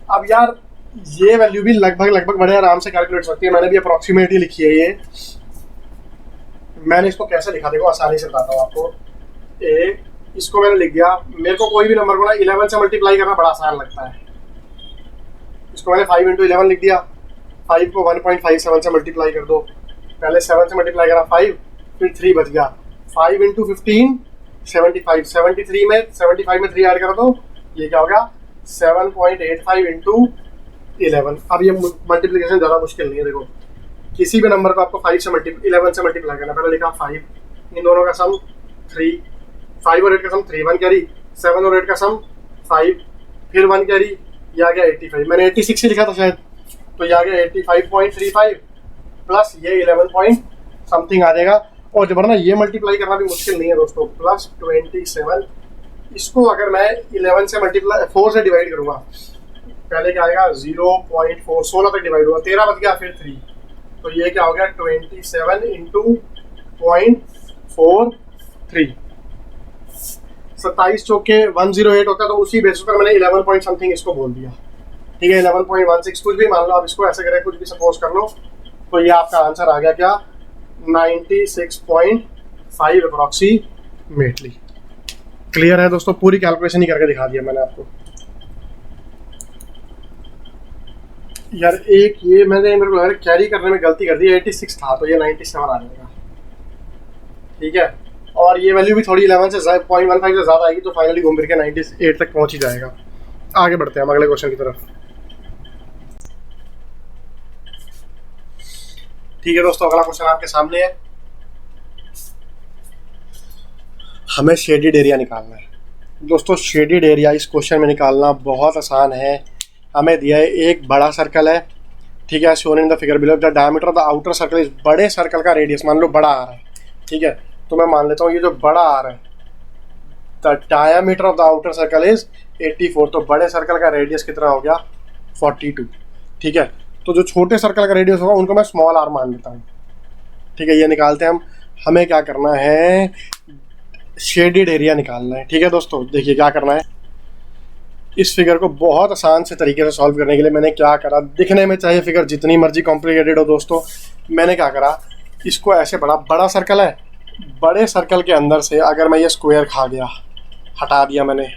अब यार ये वैल्यू भी लगभग बड़े आराम से कैलकुलेट सकती है। मैंने भी अप्रॉक्सीमेटली लिखी है ये। मैंने इसको कैसे लिखा देखो, आसानी से बताता हूँ आपको। इसको मैंने लिख दिया, मेरे को कोई भी नंबर को ना 11 से मल्टीप्लाई करना बड़ा आसान लगता है। इसको मैंने 5 इंटू 11 लिख दिया। 5 को 1.57 से मल्टीप्लाई कर दो। पहले 7 से मल्टीप्लाई करा 5, फिर 3 बच गया। 5 इंटू 15 75, 75 में 3 ऐड करा दो, ये क्या हो गया 7.85 इंटू 11। अब ये मल्टीप्लीकेशन ज़्यादा मुश्किल नहीं है। देखो किसी भी नंबर को आपको 11 से मल्टीप्लाई करना। पहले लिखा 5, इन दोनों का सम 3, 5 और 8 का सम 3, 1 कैरी, 7 और 8 का सम 5, फिर 1 कैरी, ये आ गया 85। मैंने 86 ही लिखा था शायद, तो ये आ गया 85.35 प्लस ये 11 पॉइंट समथिंग आ जाएगा। और जब ना ये मल्टीप्लाई करना भी मुश्किल नहीं है दोस्तों। प्लस 27 इसको अगर मैं 11 से मल्टीप्लाई 4 से डिवाइड करूँगा, पहले क्या आएगा 0.4, 16 तक डिवाइड हुआ, 13 बच गया, फिर 3, तो ये क्या हो गया 27 इंटू 0.43, 27 चौके 108 होता है, तो उसी बेसिस पर मैंने 11 पॉइंट समथिंग इसको बोल दिया। ठीक है, 11.16 कुछ भी मान लो आप, इसको ऐसे करें, कुछ भी सपोज कर लो, तो ये आपका आंसर आ गया क्या 96.5 अप्रोक्सीमेटली। क्लियर है दोस्तों, पूरी कैलकुलेशन ही करके दिखा दिया मैंने आपको। यार एक ये मेरे को लग रहा है कैरी करने में गलती कर दी, 86 था तो ये 97 आ जाएगा। ठीक है, और ये वैल्यू भी थोड़ी 11 से 0.15 से ज़्यादा आएगी, तो फाइनली घूम फिर के 98 तक पहुंच ही जाएगा। आगे बढ़ते हैं हम अगले क्वेश्चन की तरफ। ठीक है दोस्तों, अगला क्वेश्चन आपके सामने है। हमें शेडेड एरिया निकालना है। दोस्तों शेडेड एरिया इस क्वेश्चन में निकालना बहुत आसान है। हमें दिया है एक बड़ा सर्कल है, ठीक है, shown in the figure below, the diameter of the outer circle is, बड़े सर्कल का रेडियस मान लो बड़ा आर है। ठीक है, तो मैं मान लेता हूँ ये जो बड़ा आर है, the diameter of the outer circle is 84, तो बड़े सर्कल का रेडियस कितना हो गया 42। ठीक है, तो जो छोटे सर्कल का रेडियस होगा उनको मैं स्मॉल आर मान लेता हूँ। ठीक है, ये निकालते हैं हम। हमें क्या करना है, शेडेड एरिया निकालना है। ठीक है दोस्तों, देखिए क्या करना है। इस फिगर को बहुत आसान से तरीके से सॉल्व करने के लिए मैंने क्या करा, दिखने में चाहे फिगर जितनी मर्जी कॉम्प्लिकेटेड हो दोस्तों, मैंने क्या करा, इसको ऐसे बड़ा सर्कल है, बड़े सर्कल के अंदर से अगर मैं ये स्क्वायर खा गया, हटा दिया मैंने।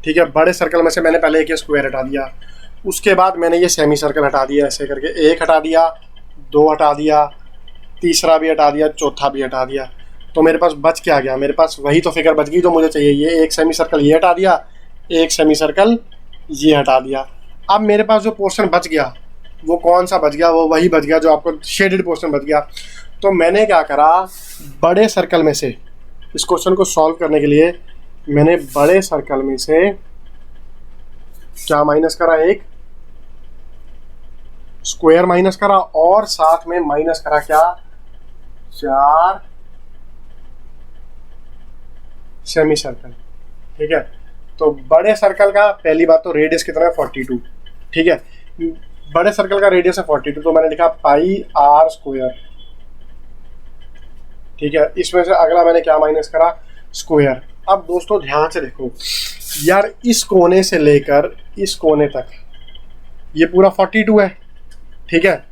ठीक है, बड़े सर्कल में से मैंने पहले एक स्क्वायर हटा दिया, उसके बाद मैंने ये सेमी सर्कल हटा दिया, ऐसे करके एक हटा दिया, दो हटा दिया, तीसरा भी हटा दिया, चौथा भी हटा दिया, तो मेरे पास बच क्या गया, मेरे पास वही तो फिगर बच गई जो मुझे चाहिए। ये एक सेमी सर्कल ये हटा दिया, एक सेमी सर्कल ये हटा दिया। अब मेरे पास जो पोर्शन बच गया वो कौन सा बच गया, वो वही बच गया जो आपको शेडेड पोर्शन बच गया। तो मैंने क्या करा, बड़े सर्कल में से इस क्वेश्चन को सॉल्व करने के लिए मैंने बड़े सर्कल में से क्या माइनस करा, एक स्क्वायर माइनस करा, और साथ में माइनस करा क्या, 4 सेमी सर्कल। ठीक है, तो बड़े सर्कल का पहली बात तो रेडियस कितना है 42। ठीक है, बड़े सर्कल का रेडियस है 42, तो मैंने लिखा पाई आर स्क्वायर। ठीक है, इसमें से अगला मैंने क्या माइनस करा, स्क्वायर। अब दोस्तों ध्यान से देखो यार, इस कोने से लेकर इस कोने तक ये पूरा 42 है। ठीक है,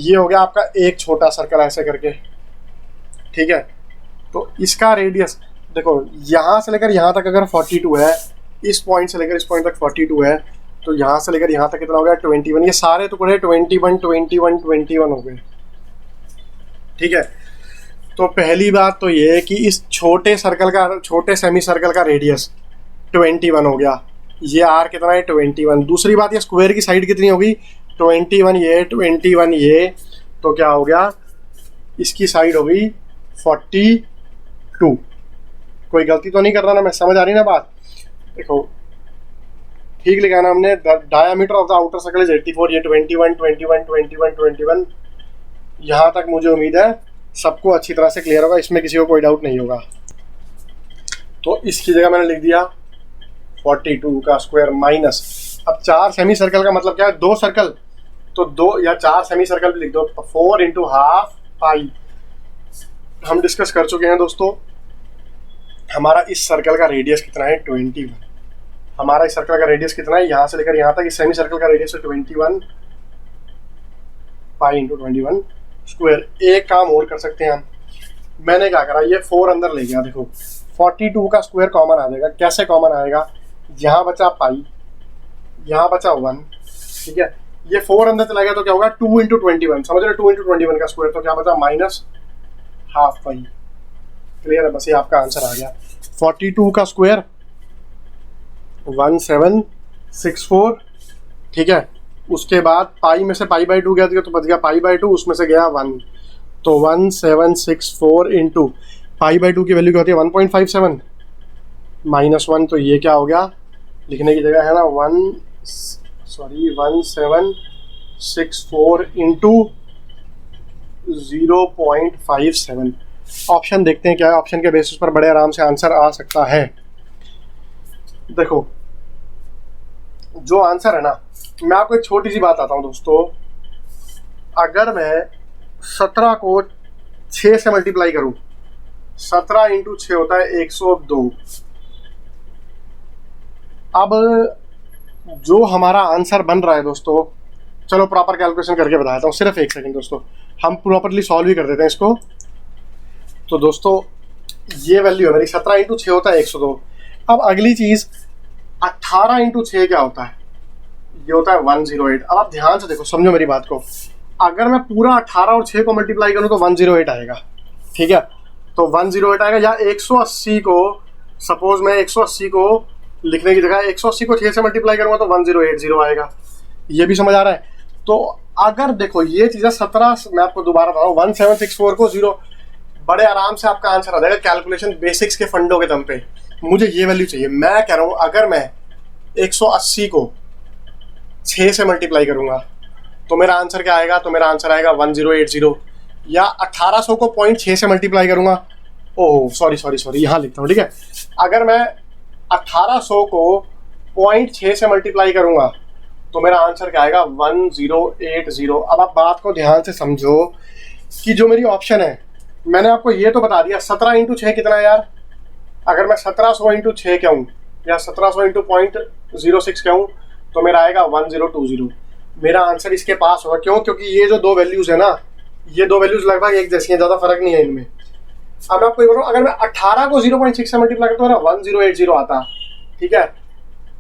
ये हो गया आपका एक छोटा सर्कल ऐसे करके। ठीक है, तो इसका रेडियस देखो, यहाँ से लेकर यहाँ तक अगर 42 है, इस पॉइंट से लेकर इस पॉइंट तक 42 है, तो यहाँ से लेकर यहाँ तक कितना हो गया 21। ये सारे टुकड़े 21 21 21 हो गए। ठीक है, तो पहली बात तो ये है कि इस छोटे सर्कल का, छोटे सेमी सर्कल का रेडियस 21 हो गया। ये आर कितना है 21। दूसरी बात, ये स्क्वायर की साइड कितनी होगी 21, ये 21 ये, तो क्या हो गया, इसकी साइड होगी 42। कोई गलती तो नहीं कर रहा ना, मैं समझ आ रही ना बात। देखो ठीक लिखा ना हमने, diameter of the outer circle is 84, ये 21 21 21 21। यहाँ तक मुझे उम्मीद है सबको अच्छी तरह से क्लियर होगा, इसमें किसी को कोई डाउट नहीं होगा। तो इसकी जगह मैंने लिख दिया 42 का स्क्वायर माइनस, अब 4 सेमी सर्कल का मतलब क्या है, 2 सर्कल, तो 2 या 4 सेमी सर्कल भी लिख दो, 4 इंटू हाफ पाई। हम डिस्कस कर चुके हैं दोस्तों, हमारा इस सर्कल का रेडियस कितना है 21। हमारा इस सर्कल का रेडियस कितना है, यहाँ से लेकर यहाँ तक, इस सेमी सर्कल का रेडियस है 21 पाई इंटू 21 स्क्वायर। एक काम और कर सकते हैं हम, मैंने क्या करा, ये 4 अंदर ले गया। देखो 42 का स्क्वायर कॉमन आ जाएगा। कैसे कॉमन आएगा, यहाँ बचा पाई, यहाँ बचा 1। ठीक है, ये 4 अंदर चला गया तो क्या होगा 2 इंटू 21, समझ रहे, 2 इंटू 21 का स्क्वायर, तो क्या बचा माइनस हाफ पाई। क्लियर है, बस ये आपका आंसर आ गया। 42 का स्क्वायर 1764। ठीक है, उसके बाद पाई में से पाई बाई 2 गया तो बच गया पाई बाई 2, उसमें से गया 1, तो 1764 इंटू पाई बाई 2 की वैल्यू क्या होती है 1.57 माइनस 1, तो ये क्या हो गया, लिखने की जगह है ना 1764 इंटू 0.57, ऑप्शन देखते हैं क्या है, ऑप्शन के बेसिस पर बड़े आराम से आंसर आ सकता है। देखो जो आंसर है ना, मैं आपको एक छोटी सी बात आता हूँ दोस्तों, अगर मैं 17 को 6 से मल्टीप्लाई करूँ, 17 इंटू 6 होता है 102। अब जो हमारा आंसर बन रहा है दोस्तों, चलो प्रॉपर कैलकुलेशन करके बताता हूँ, सिर्फ एक सेकंड दोस्तों, हम प्रॉपरली सॉल्व ही कर देते हैं इसको। तो दोस्तों ये वैल्यू है मेरी, 17 इंटू 6 होता है 102। अब अगली चीज़ 18 इंटू 6 क्या होता है, ये होता है 108। अब आप ध्यान से देखो, समझो मेरी बात को, अगर मैं पूरा 18 और 6 को मल्टीप्लाई करूँ तो 108 आएगा, ठीक है। तो 108 आएगा, या 180 को, सपोज मैं 180 को लिखने की जगह 180 को 6 से मल्टीप्लाई करूँगा तो 1080 आएगा। ये भी समझ आ रहा है। तो अगर देखो ये चीज़ें 17, मैं आपको दोबारा बता रहा हूँ, 1764 को 0, बड़े आराम से आपका आंसर आ जाएगा कैलकुलेशन बेसिक्स के फंडों के दम पे। मुझे ये वैल्यू चाहिए। मैं कह रहा हूँ अगर मैं 180 को 6 से मल्टीप्लाई करूँगा तो मेरा आंसर क्या आएगा, तो मेरा आंसर आएगा 1080। या 1800 को 0.6 से मल्टीप्लाई करूँगा, ओह सॉरी यहाँ लिखता हूँ, ठीक है। अगर मैं 1800 को 0.6 से मल्टीप्लाई करूँगा तो मेरा आंसर क्या आएगा, 1080। अब आप बात को ध्यान से समझो कि जो मेरी ऑप्शन है, मैंने आपको ये तो बता दिया 17 इंटू 6 कितना है यार। अगर मैं 1700 इंटू 6 कहूँ या 1700 इंटू 0.06 कहूँ तो मेरा आएगा 1020। मेरा आंसर इसके पास होगा। क्यों? क्योंकि ये जो दो वैल्यूज है ना, ये दो वैल्यूज लगभग एक जैसी हैं, ज़्यादा फर्क नहीं है इनमें। अब मैं आपको ये बताऊँ, अगर मैं 18 को 0.6 से मल्टीप्लाई करता हूँ ना 1080 आता, ठीक है।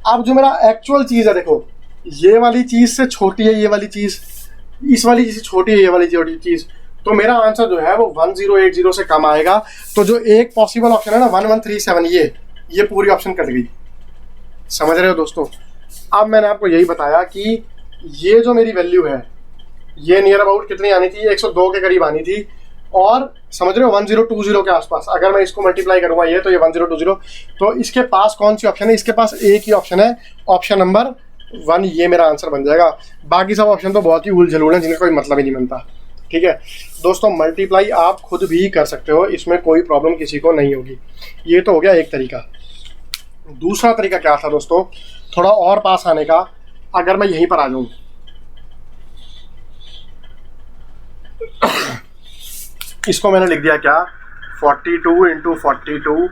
अब जो मेरा एक्चुअल चीज़ है, देखो ये वाली चीज़ से छोटी है ये वाली चीज़, इस वाली चीज़ से छोटी है ये वाली छोटी चीज़, तो मेरा आंसर जो है वो 1080 से कम आएगा। तो जो एक पॉसिबल ऑप्शन है ना 1137, ये पूरी ऑप्शन कट गई। समझ रहे हो दोस्तों? अब मैंने आपको यही बताया कि ये जो मेरी वैल्यू है ये नियर अबाउट कितनी आनी थी, 102 के करीब आनी थी। और समझ रहे हो 1020 के आसपास। अगर मैं इसको मल्टीप्लाई करूंगा ये, तो ये 1020। तो इसके पास कौन सी ऑप्शन है? इसके पास एक ही ऑप्शन है, ऑप्शन नंबर 1, ये मेरा आंसर बन जाएगा। बाकी सब ऑप्शन तो बहुत ही उलझलूल है, जिनका कोई मतलब ही नहीं बनता। ठीक है दोस्तों, मल्टीप्लाई आप खुद भी कर सकते हो, इसमें कोई प्रॉब्लम किसी को नहीं होगी। ये तो हो गया एक तरीका। दूसरा तरीका क्या था दोस्तों, थोड़ा और पास आने का। अगर मैं यहीं पर आ जाऊं, इसको मैंने लिख दिया क्या, 42 इंटू 42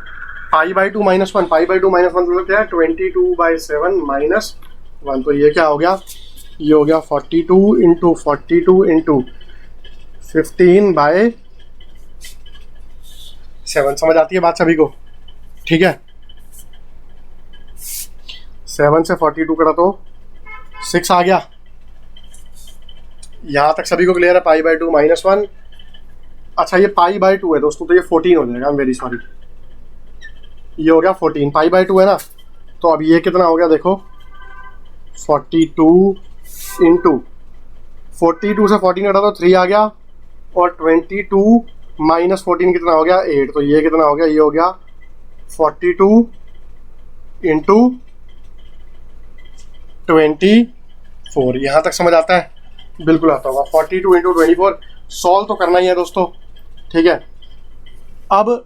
π/2 -1, π/2 -1 मतलब क्या है, 22/7 -1। तो ये क्या हो गया, ये हो गया 42 इंटू 42 इंटू 15/7। समझ आती है बात सभी को? ठीक है, 7 से 42 करा तो 6 आ गया। यहाँ तक सभी को क्लियर है? π/2 -1। अच्छा ये π/2 है दोस्तों, तो ये 14 हो जाएगा। वेरी सॉरी, ये हो गया 14। π/2 है ना, तो अब ये कितना हो गया देखो, 42 इंटू 42 से 14 हटा तो 3 आ गया, और 22 माइनस 14 कितना हो गया, 8। तो ये कितना हो गया, ये हो गया 42 इंटू 24। यहाँ तक समझ आता है? बिल्कुल आता होगा। 42 इंटू 24 सॉल्व तो करना ही है दोस्तों। ठीक है, अब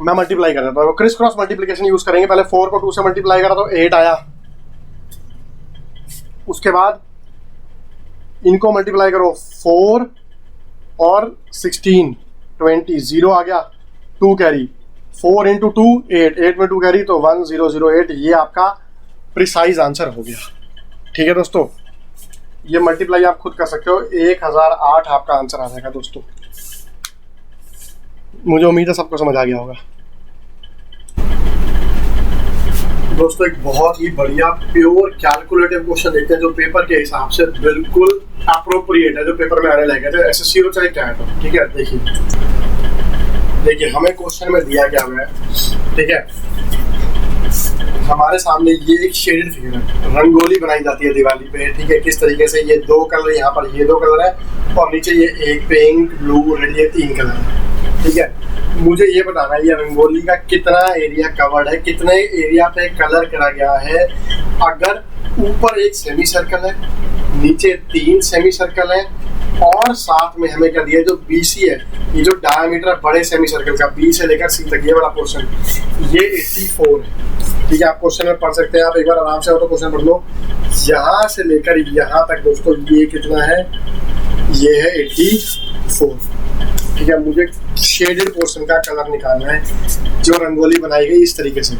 मैं मल्टीप्लाई कर देता हूँ। क्रिस क्रॉस मल्टीप्लिकेशन यूज करेंगे। पहले 4 को 2 से मल्टीप्लाई करा तो 8 आया, उसके बाद इनको मल्टीप्लाई करो 4 और 16 20, 0 आ गया, 2 कैरी, 4 इंटू 2 8, 8 में 2 कैरी, तो 1008। ये आपका प्रिसाइज आंसर हो गया। ठीक है दोस्तों, ये मल्टीप्लाई आप खुद कर सकते हो। 1008 आपका आंसर आ जाएगा दोस्तों। मुझे उम्मीद है सबको समझ आ गया होगा। दोस्तों एक बहुत ही बढ़िया प्योर कैलकुलेटिव क्वेश्चन देखते हैं, जो पेपर के हिसाब से बिल्कुल अप्रोप्रिएट है, जो पेपर में आने लगे थे। एसएससी हो चाहे क्या है, तो ठीक है। देखिए हमें क्वेश्चन में दिया क्या हुआ है, ठीक है। हमारे सामने ये एक शेडेड फिगर है, रंगोली बनाई जाती है दिवाली पे, ठीक है। किस तरीके से, ये 2 कलर, यहाँ पर ये 2 कलर है, और नीचे ये एक पिंक, ब्लू, रेड, ये 3 कलर है, ठीक है। मुझे ये बताना है ये रंगोली का कितना एरिया कवर्ड है, कितने एरिया पे कलर करा गया है। अगर ऊपर एक सेमी सर्कल है, नीचे 3 सेमी सर्कल है, और साथ में हमें क्या दिया, जो BC है, ये जो डायमीटर है बड़े सेमी सर्कल का, B से लेकर C तक ये वाला पोर्शन, ये 84 है। ठीक है, आप क्वेश्चन में पढ़ सकते हैं, आप एक बार आराम से हो तो क्वेश्चन पढ़ लो। यहाँ से लेकर यहाँ तक दोस्तों ये कितना है, ये है 84। ठीक है, मुझे शेडेड पोर्शन का कलर निकालना है, जो रंगोली बनाई गई इस तरीके से।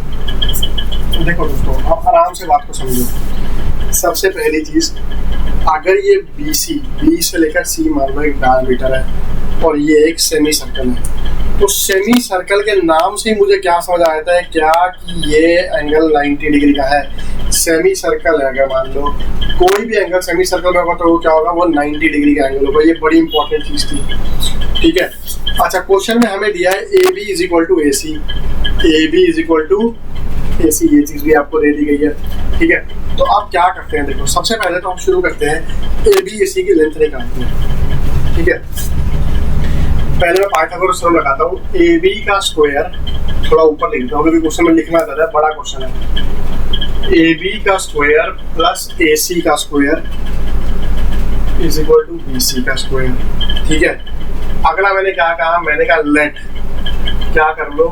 देखो दोस्तों, आप आराम से बात को समझो। सबसे पहली चीज, अगर ये BC, B से लेकर C मान लो एक डायमीटर है और ये एक सेमी सर्कल है, तो सेमी सर्कल के नाम से ही मुझे क्या समझ आता है क्या, कि ये एंगल 90 डिग्री का है। सेमी सर्कल है, अगर मान लो कोई भी एंगल सेमी सर्कल में होगा तो वो क्या होगा, वो 90 डिग्री का एंगल होगा। ये बड़ी इंपॉर्टेंट चीज थी। ठीक है, अच्छा क्वेश्चन में हमें दिया है AB = AC, AB = AC, ये चीज भी आपको दे दी गई है। ठीक है, तो आप क्या करते हैं, देखो सबसे पहले तो हम शुरू करते हैं ABAC की लेंथ निकालते हैं। ठीक है, पहले मैं पाइथागोरस थ्योरम लगाता हूँ। AB का स्क्वायर, थोड़ा ऊपर लिखता हूँ क्योंकि क्वेश्चन में लिखना ज़्यादा है, बड़ा क्वेश्चन है। AB का स्क्वायर प्लस AC का स्क्वायर = BC का स्क्वायर। ठीक है, अगला मैंने क्या कहा, मैंने कहा लेट क्या कर लो,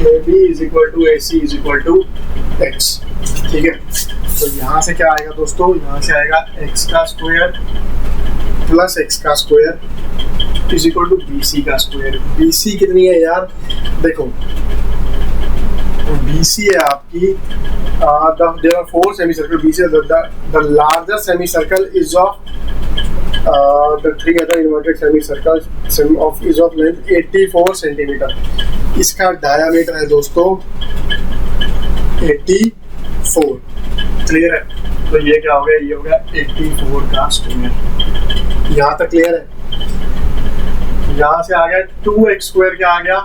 AB = AC = X। ठीक है, तो यहाँ से क्या आएगा दोस्तों, यहाँ से आएगा x का स्क्वायर प्लस x का स्क्वायर = BC का स्क्वायर। BC कितनी है यार, देखो BC है आपकी there are 4 semicircle, BC the larger semicircle is of the 3 other inverted semicircles is of length 84 centimetre. इसका डायमीटर है दोस्तों 84। क्लियर है, तो ये क्या हो गया, ये हो गया 84 का स्क्वायर। यहाँ तक क्लियर है। यहाँ से आ गया 2x² क्या आ गया,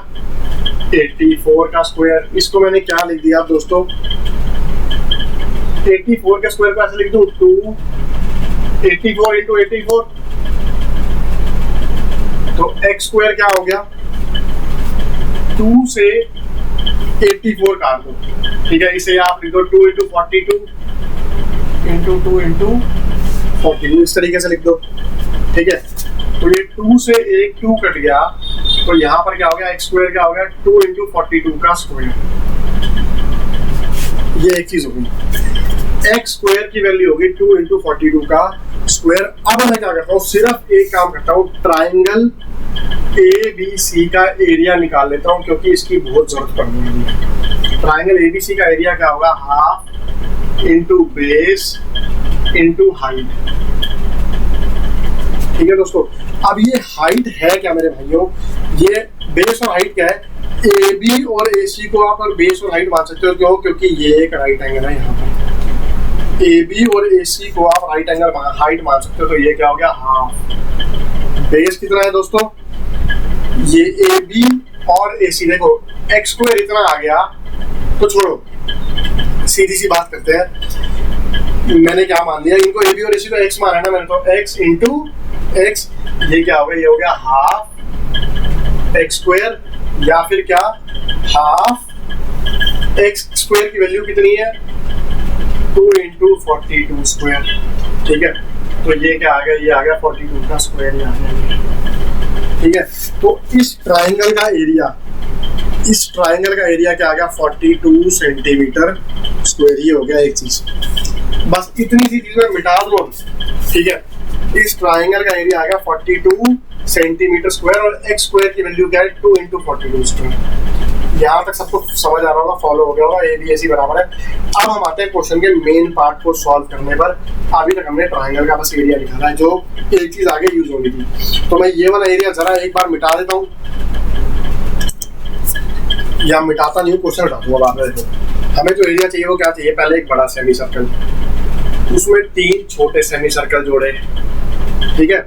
84 का स्क्वायर। इसको मैंने क्या लिख दिया दोस्तों, 84 का स्क्वायर को ऐसे लिख दूं, 284 × 84, तो x² क्या हो गया, 2 से 84 काट दो। ठीक है, इसे आप लिख दो 2 × 42 × 2 × 42, इस तरीके से लिख दो। ठीक है, तो ये 2 से एक 2 कट गया, तो यहाँ पर क्या हो गया, x² क्या हो गया, 2 × 42 का स्क्वायर। ये एक चीज होगी, x² की वैल्यू होगी 2 × 42 का स्क्वायर। अब मैं क्या करता हूँ, सिर्फ एक काम करता हूँ, ट्राइंगल ABC का एरिया निकाल लेता हूँ, क्योंकि इसकी बहुत जरूरत पड़ने वाली है। ट्राइंगल ABC का एरिया क्या होगा, हाफ × बेस × हाइट। ठीक है दोस्तों, अब ये हाइट है क्या मेरे भाइयों, ये बेस और हाइट क्या है, AB और AC को आप बेस और हाइट मान सकते हो। क्यों, क्योंकि ये एक राइट एंगल है। यहाँ पर AB और AC को आप राइट एंगल हाइट मान सकते हो, तो ये क्या हो गया, हाफ। बेस कितना है दोस्तों, ये AB और AC, देखो x² इतना आ गया, तो छोड़ो सीधी सी बात करते हैं। मैंने क्या मान लिया, इनको AB और AC को x माना है ना मैंने, तो x × x, ये क्या हो गया, ये हो गया हाफ x², या फिर क्या, हाफ x² की वैल्यू कितनी है, 2 × 42²। ठीक है, तो ये क्या आ गया, ये आ गया 42 का स्क्वायर, ये आ गया। ठीक है, तो इस ट्राइंगल का एरिया क्या आ गया, 42 सेंटीमीटर स्क्वायर। ये हो गया एक चीज, बस इतनी सी चीज में मिटा दो। ठीक है, इस ट्राइंगल का एरिया आ गया 42 सेंटीमीटर स्क्वायर, और x² की वैल्यू क्या है, 2 × 42²। यहाँ तक सबको समझ आ रहा होगा, फॉलो हो गया होगा, ABAC बराबर है। अब हम आते हैं क्वेश्चन के मेन पार्ट को सॉल्व करने पर। अभी तक हमने ट्राइंगल का बस एरिया निकाला है, जो एक चीज आगे यूज होगी थी। तो मैं ये वाला एरिया जरा एक बार मिटा देता हूँ, या मिटाता नहीं हूँ, क्वेश्चन उठा दूंगा बाद में। देखो हमें जो एरिया चाहिए वो क्या चाहिए, पहले एक बड़ा सेमी सर्कल, उसमें 3 छोटे सेमी सर्कल जोड़े। ठीक है,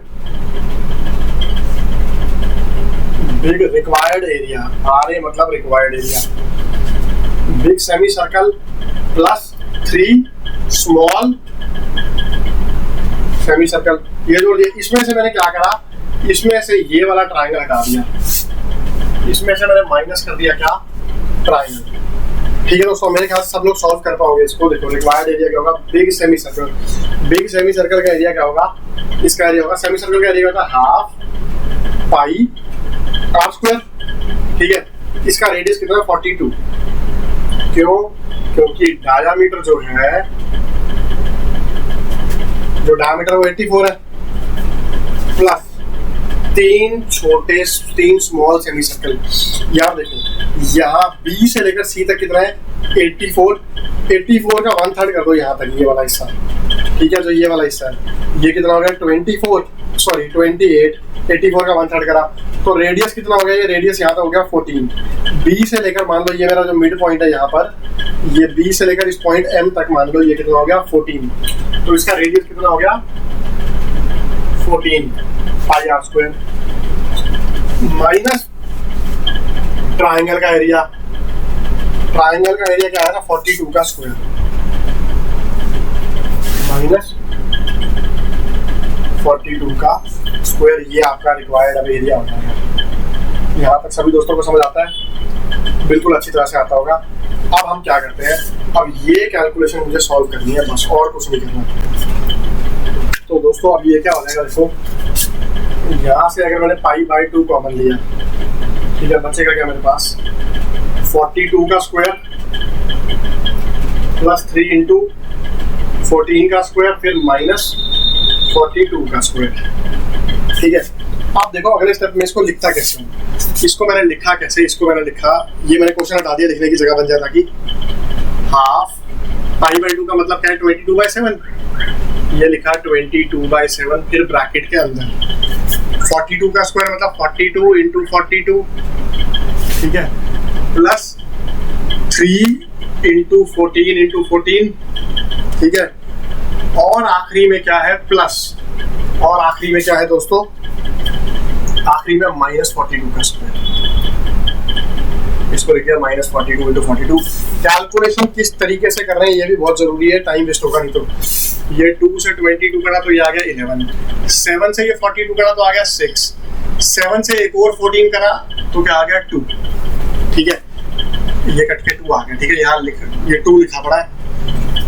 बिग रिक्वायर्ड एरिया, RA मतलब required area, big semi circle plus 3 small semi circle, ये जोड़ दिया। इसमें से मैंने क्या करा, इसमें से ये वाला ट्राइंगल हटा दिया, इसमें से मैंने माइनस कर दिया क्या, ट्राइंगल। ठीक है दोस्तों, मेरे ख्याल से सब लोग सॉल्व कर पाओगे इसको। देखो रिक्वायर्ड एरिया क्या होगा, big semi circle. Big semi circle का एरिया क्या होगा, इसका एरिया होगा, सेमी सर्कल का एरिया होता है हाफ पाई आर स्क्वायर। ठीक है, इसका रेडियस कितना है 42। क्यों? क्योंकि डायामीटर जो है, जो डायामीटर वो 84 है, प्लस तीन स्मॉल सेमी सर्कल। यार देखो यहाँ बी से लेकर सी तक कितना है 84 का 1/3 कर दो यहाँ तक, ये वाला हिस्सा। ठीक है, जो ये वाला हिस्सा है ये कितना हो गया 28। 84 का 1/3 करा तो रेडियस कितना हो गया, ये रेडियस यहाँ तक हो गया 14। बी से लेकर मान लो ये मेरा जो मिड पॉइंट है यहाँ पर, ये बी से लेकर इस पॉइंट एम तक मान लो ये कितना हो गया 14। तो इसका रेडियस कितना हो गया 14 पाई आर स्क्वायर माइनस ट्राइंगल का एरिया। ट्राइंगल का एरिया क्या है ना 42 का स्क्वायर माइनस 42 का स्क्वायर। ये आपका रिक्वायर्ड अब एरिया होता है। यहाँ तक सभी दोस्तों को समझ आता है? बिल्कुल अच्छी तरह से आता होगा। अब हम क्या करते हैं, अब ये कैलकुलेशन मुझे सॉल्व करनी है बस, और कुछ नहीं करना। तो दोस्तों अब ये क्या हो जाएगा, देखो यहाँ से अगर मैंने पाई/2 कॉमन लिया, ठीक है, बचेगा क्या मेरे पास 42 का स्क्वायर प्लस 3 इंटू 14 का स्क्वायर फिर माइनस 42 का स्क्वायर। ठीक है, आप देखो अगले स्टेप में इसको लिखता कैसे हूँ। इसको मैंने लिखा कैसे, इसको मैंने लिखा, ये मैंने क्वेश्चन हटा दिया, लिखने की जगह बन जाए ताकि हाफ पाई/2 का मतलब क्या है 22/7। ये लिखा 22/7 फिर ब्रैकेट के अंदर 42 का स्क्वायर मतलब 42 इंटू 42। ठीक है, प्लस 3 इंटू 14 इंटू 14। ठीक है, और आखिरी में क्या है प्लस, और आखिरी में क्या है दोस्तों, आखिरी में माइनस 42 का स्क्वायर। इसको लिखिए माइनस 42 इंटू 42। कैलकुलेशन किस तरीके से कर रहे हैं ये भी बहुत जरूरी है, टाइम वेस्ट होगा नहीं तो। ये 2 से 22 करा तो ये आ गया 11, 7 से ये 42 करा तो आ गया 6, 7 से एक और 14 करा तो क्या आ गया 2। ठीक है, ये कट के 2 आ गया। ठीक है, यहाँ ये 2 लिखा पड़ा है।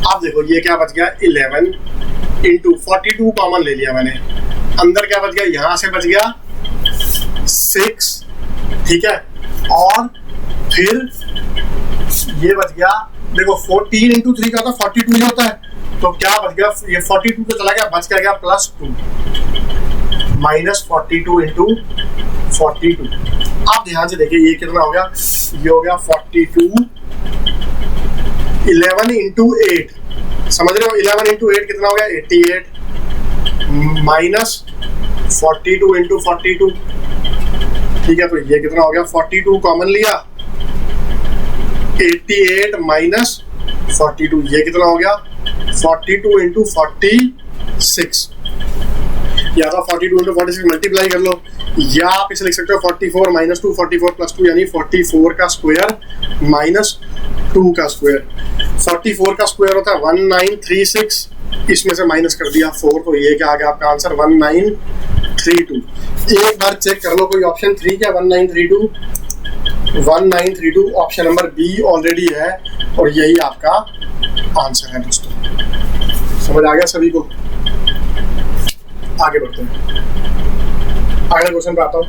अब देखो ये क्या बच गया 11 इंटू 42 कॉमन ले लिया मैंने, अंदर क्या बच गया, यहाँ से बच गया 6। ठीक है, और फिर ये बच गया, देखो 14 इंटू 3 का तो 42 ही होता है, तो क्या बच गया, ये 42 तो चला गया, बच गया प्लस 2 माइनस 42 इंटू 42। आप ध्यान से देखिए ये कितना हो गया, ये हो गया 42, 11 इंटू 8, समझ रहे हो 11 इंटू 8 कितना हो गया 88 माइनस 42 इंटू 42। ठीक है, तो ये कितना हो गया 42 कॉमन लिया, 88 माइनस 42, ये कितना हो गया 42 इंटू 46। या तो 42 इंटू 46 मल्टीप्लाई कर लो, या आप इसे लिख सकते हो 44 माइनस 2 44 प्लस 2 यानी 44 का स्क्वायर माइनस 2 का स्क्वायर। 44 का स्क्वायर होता है 1936, इसमें से माइनस कर दिया 4, तो ये क्या आ गया आपका आंसर 1932। एक बार चेक कर लो कोई ऑप्शन 3 क्या 1932 ऑप्शन नंबर बी ऑलरेडी है और यही आपका आंसर है दोस्तों। समझ आ गया सभी को? आगे बढ़ते हैं, अगले क्वेश्चन पे आता हूँ।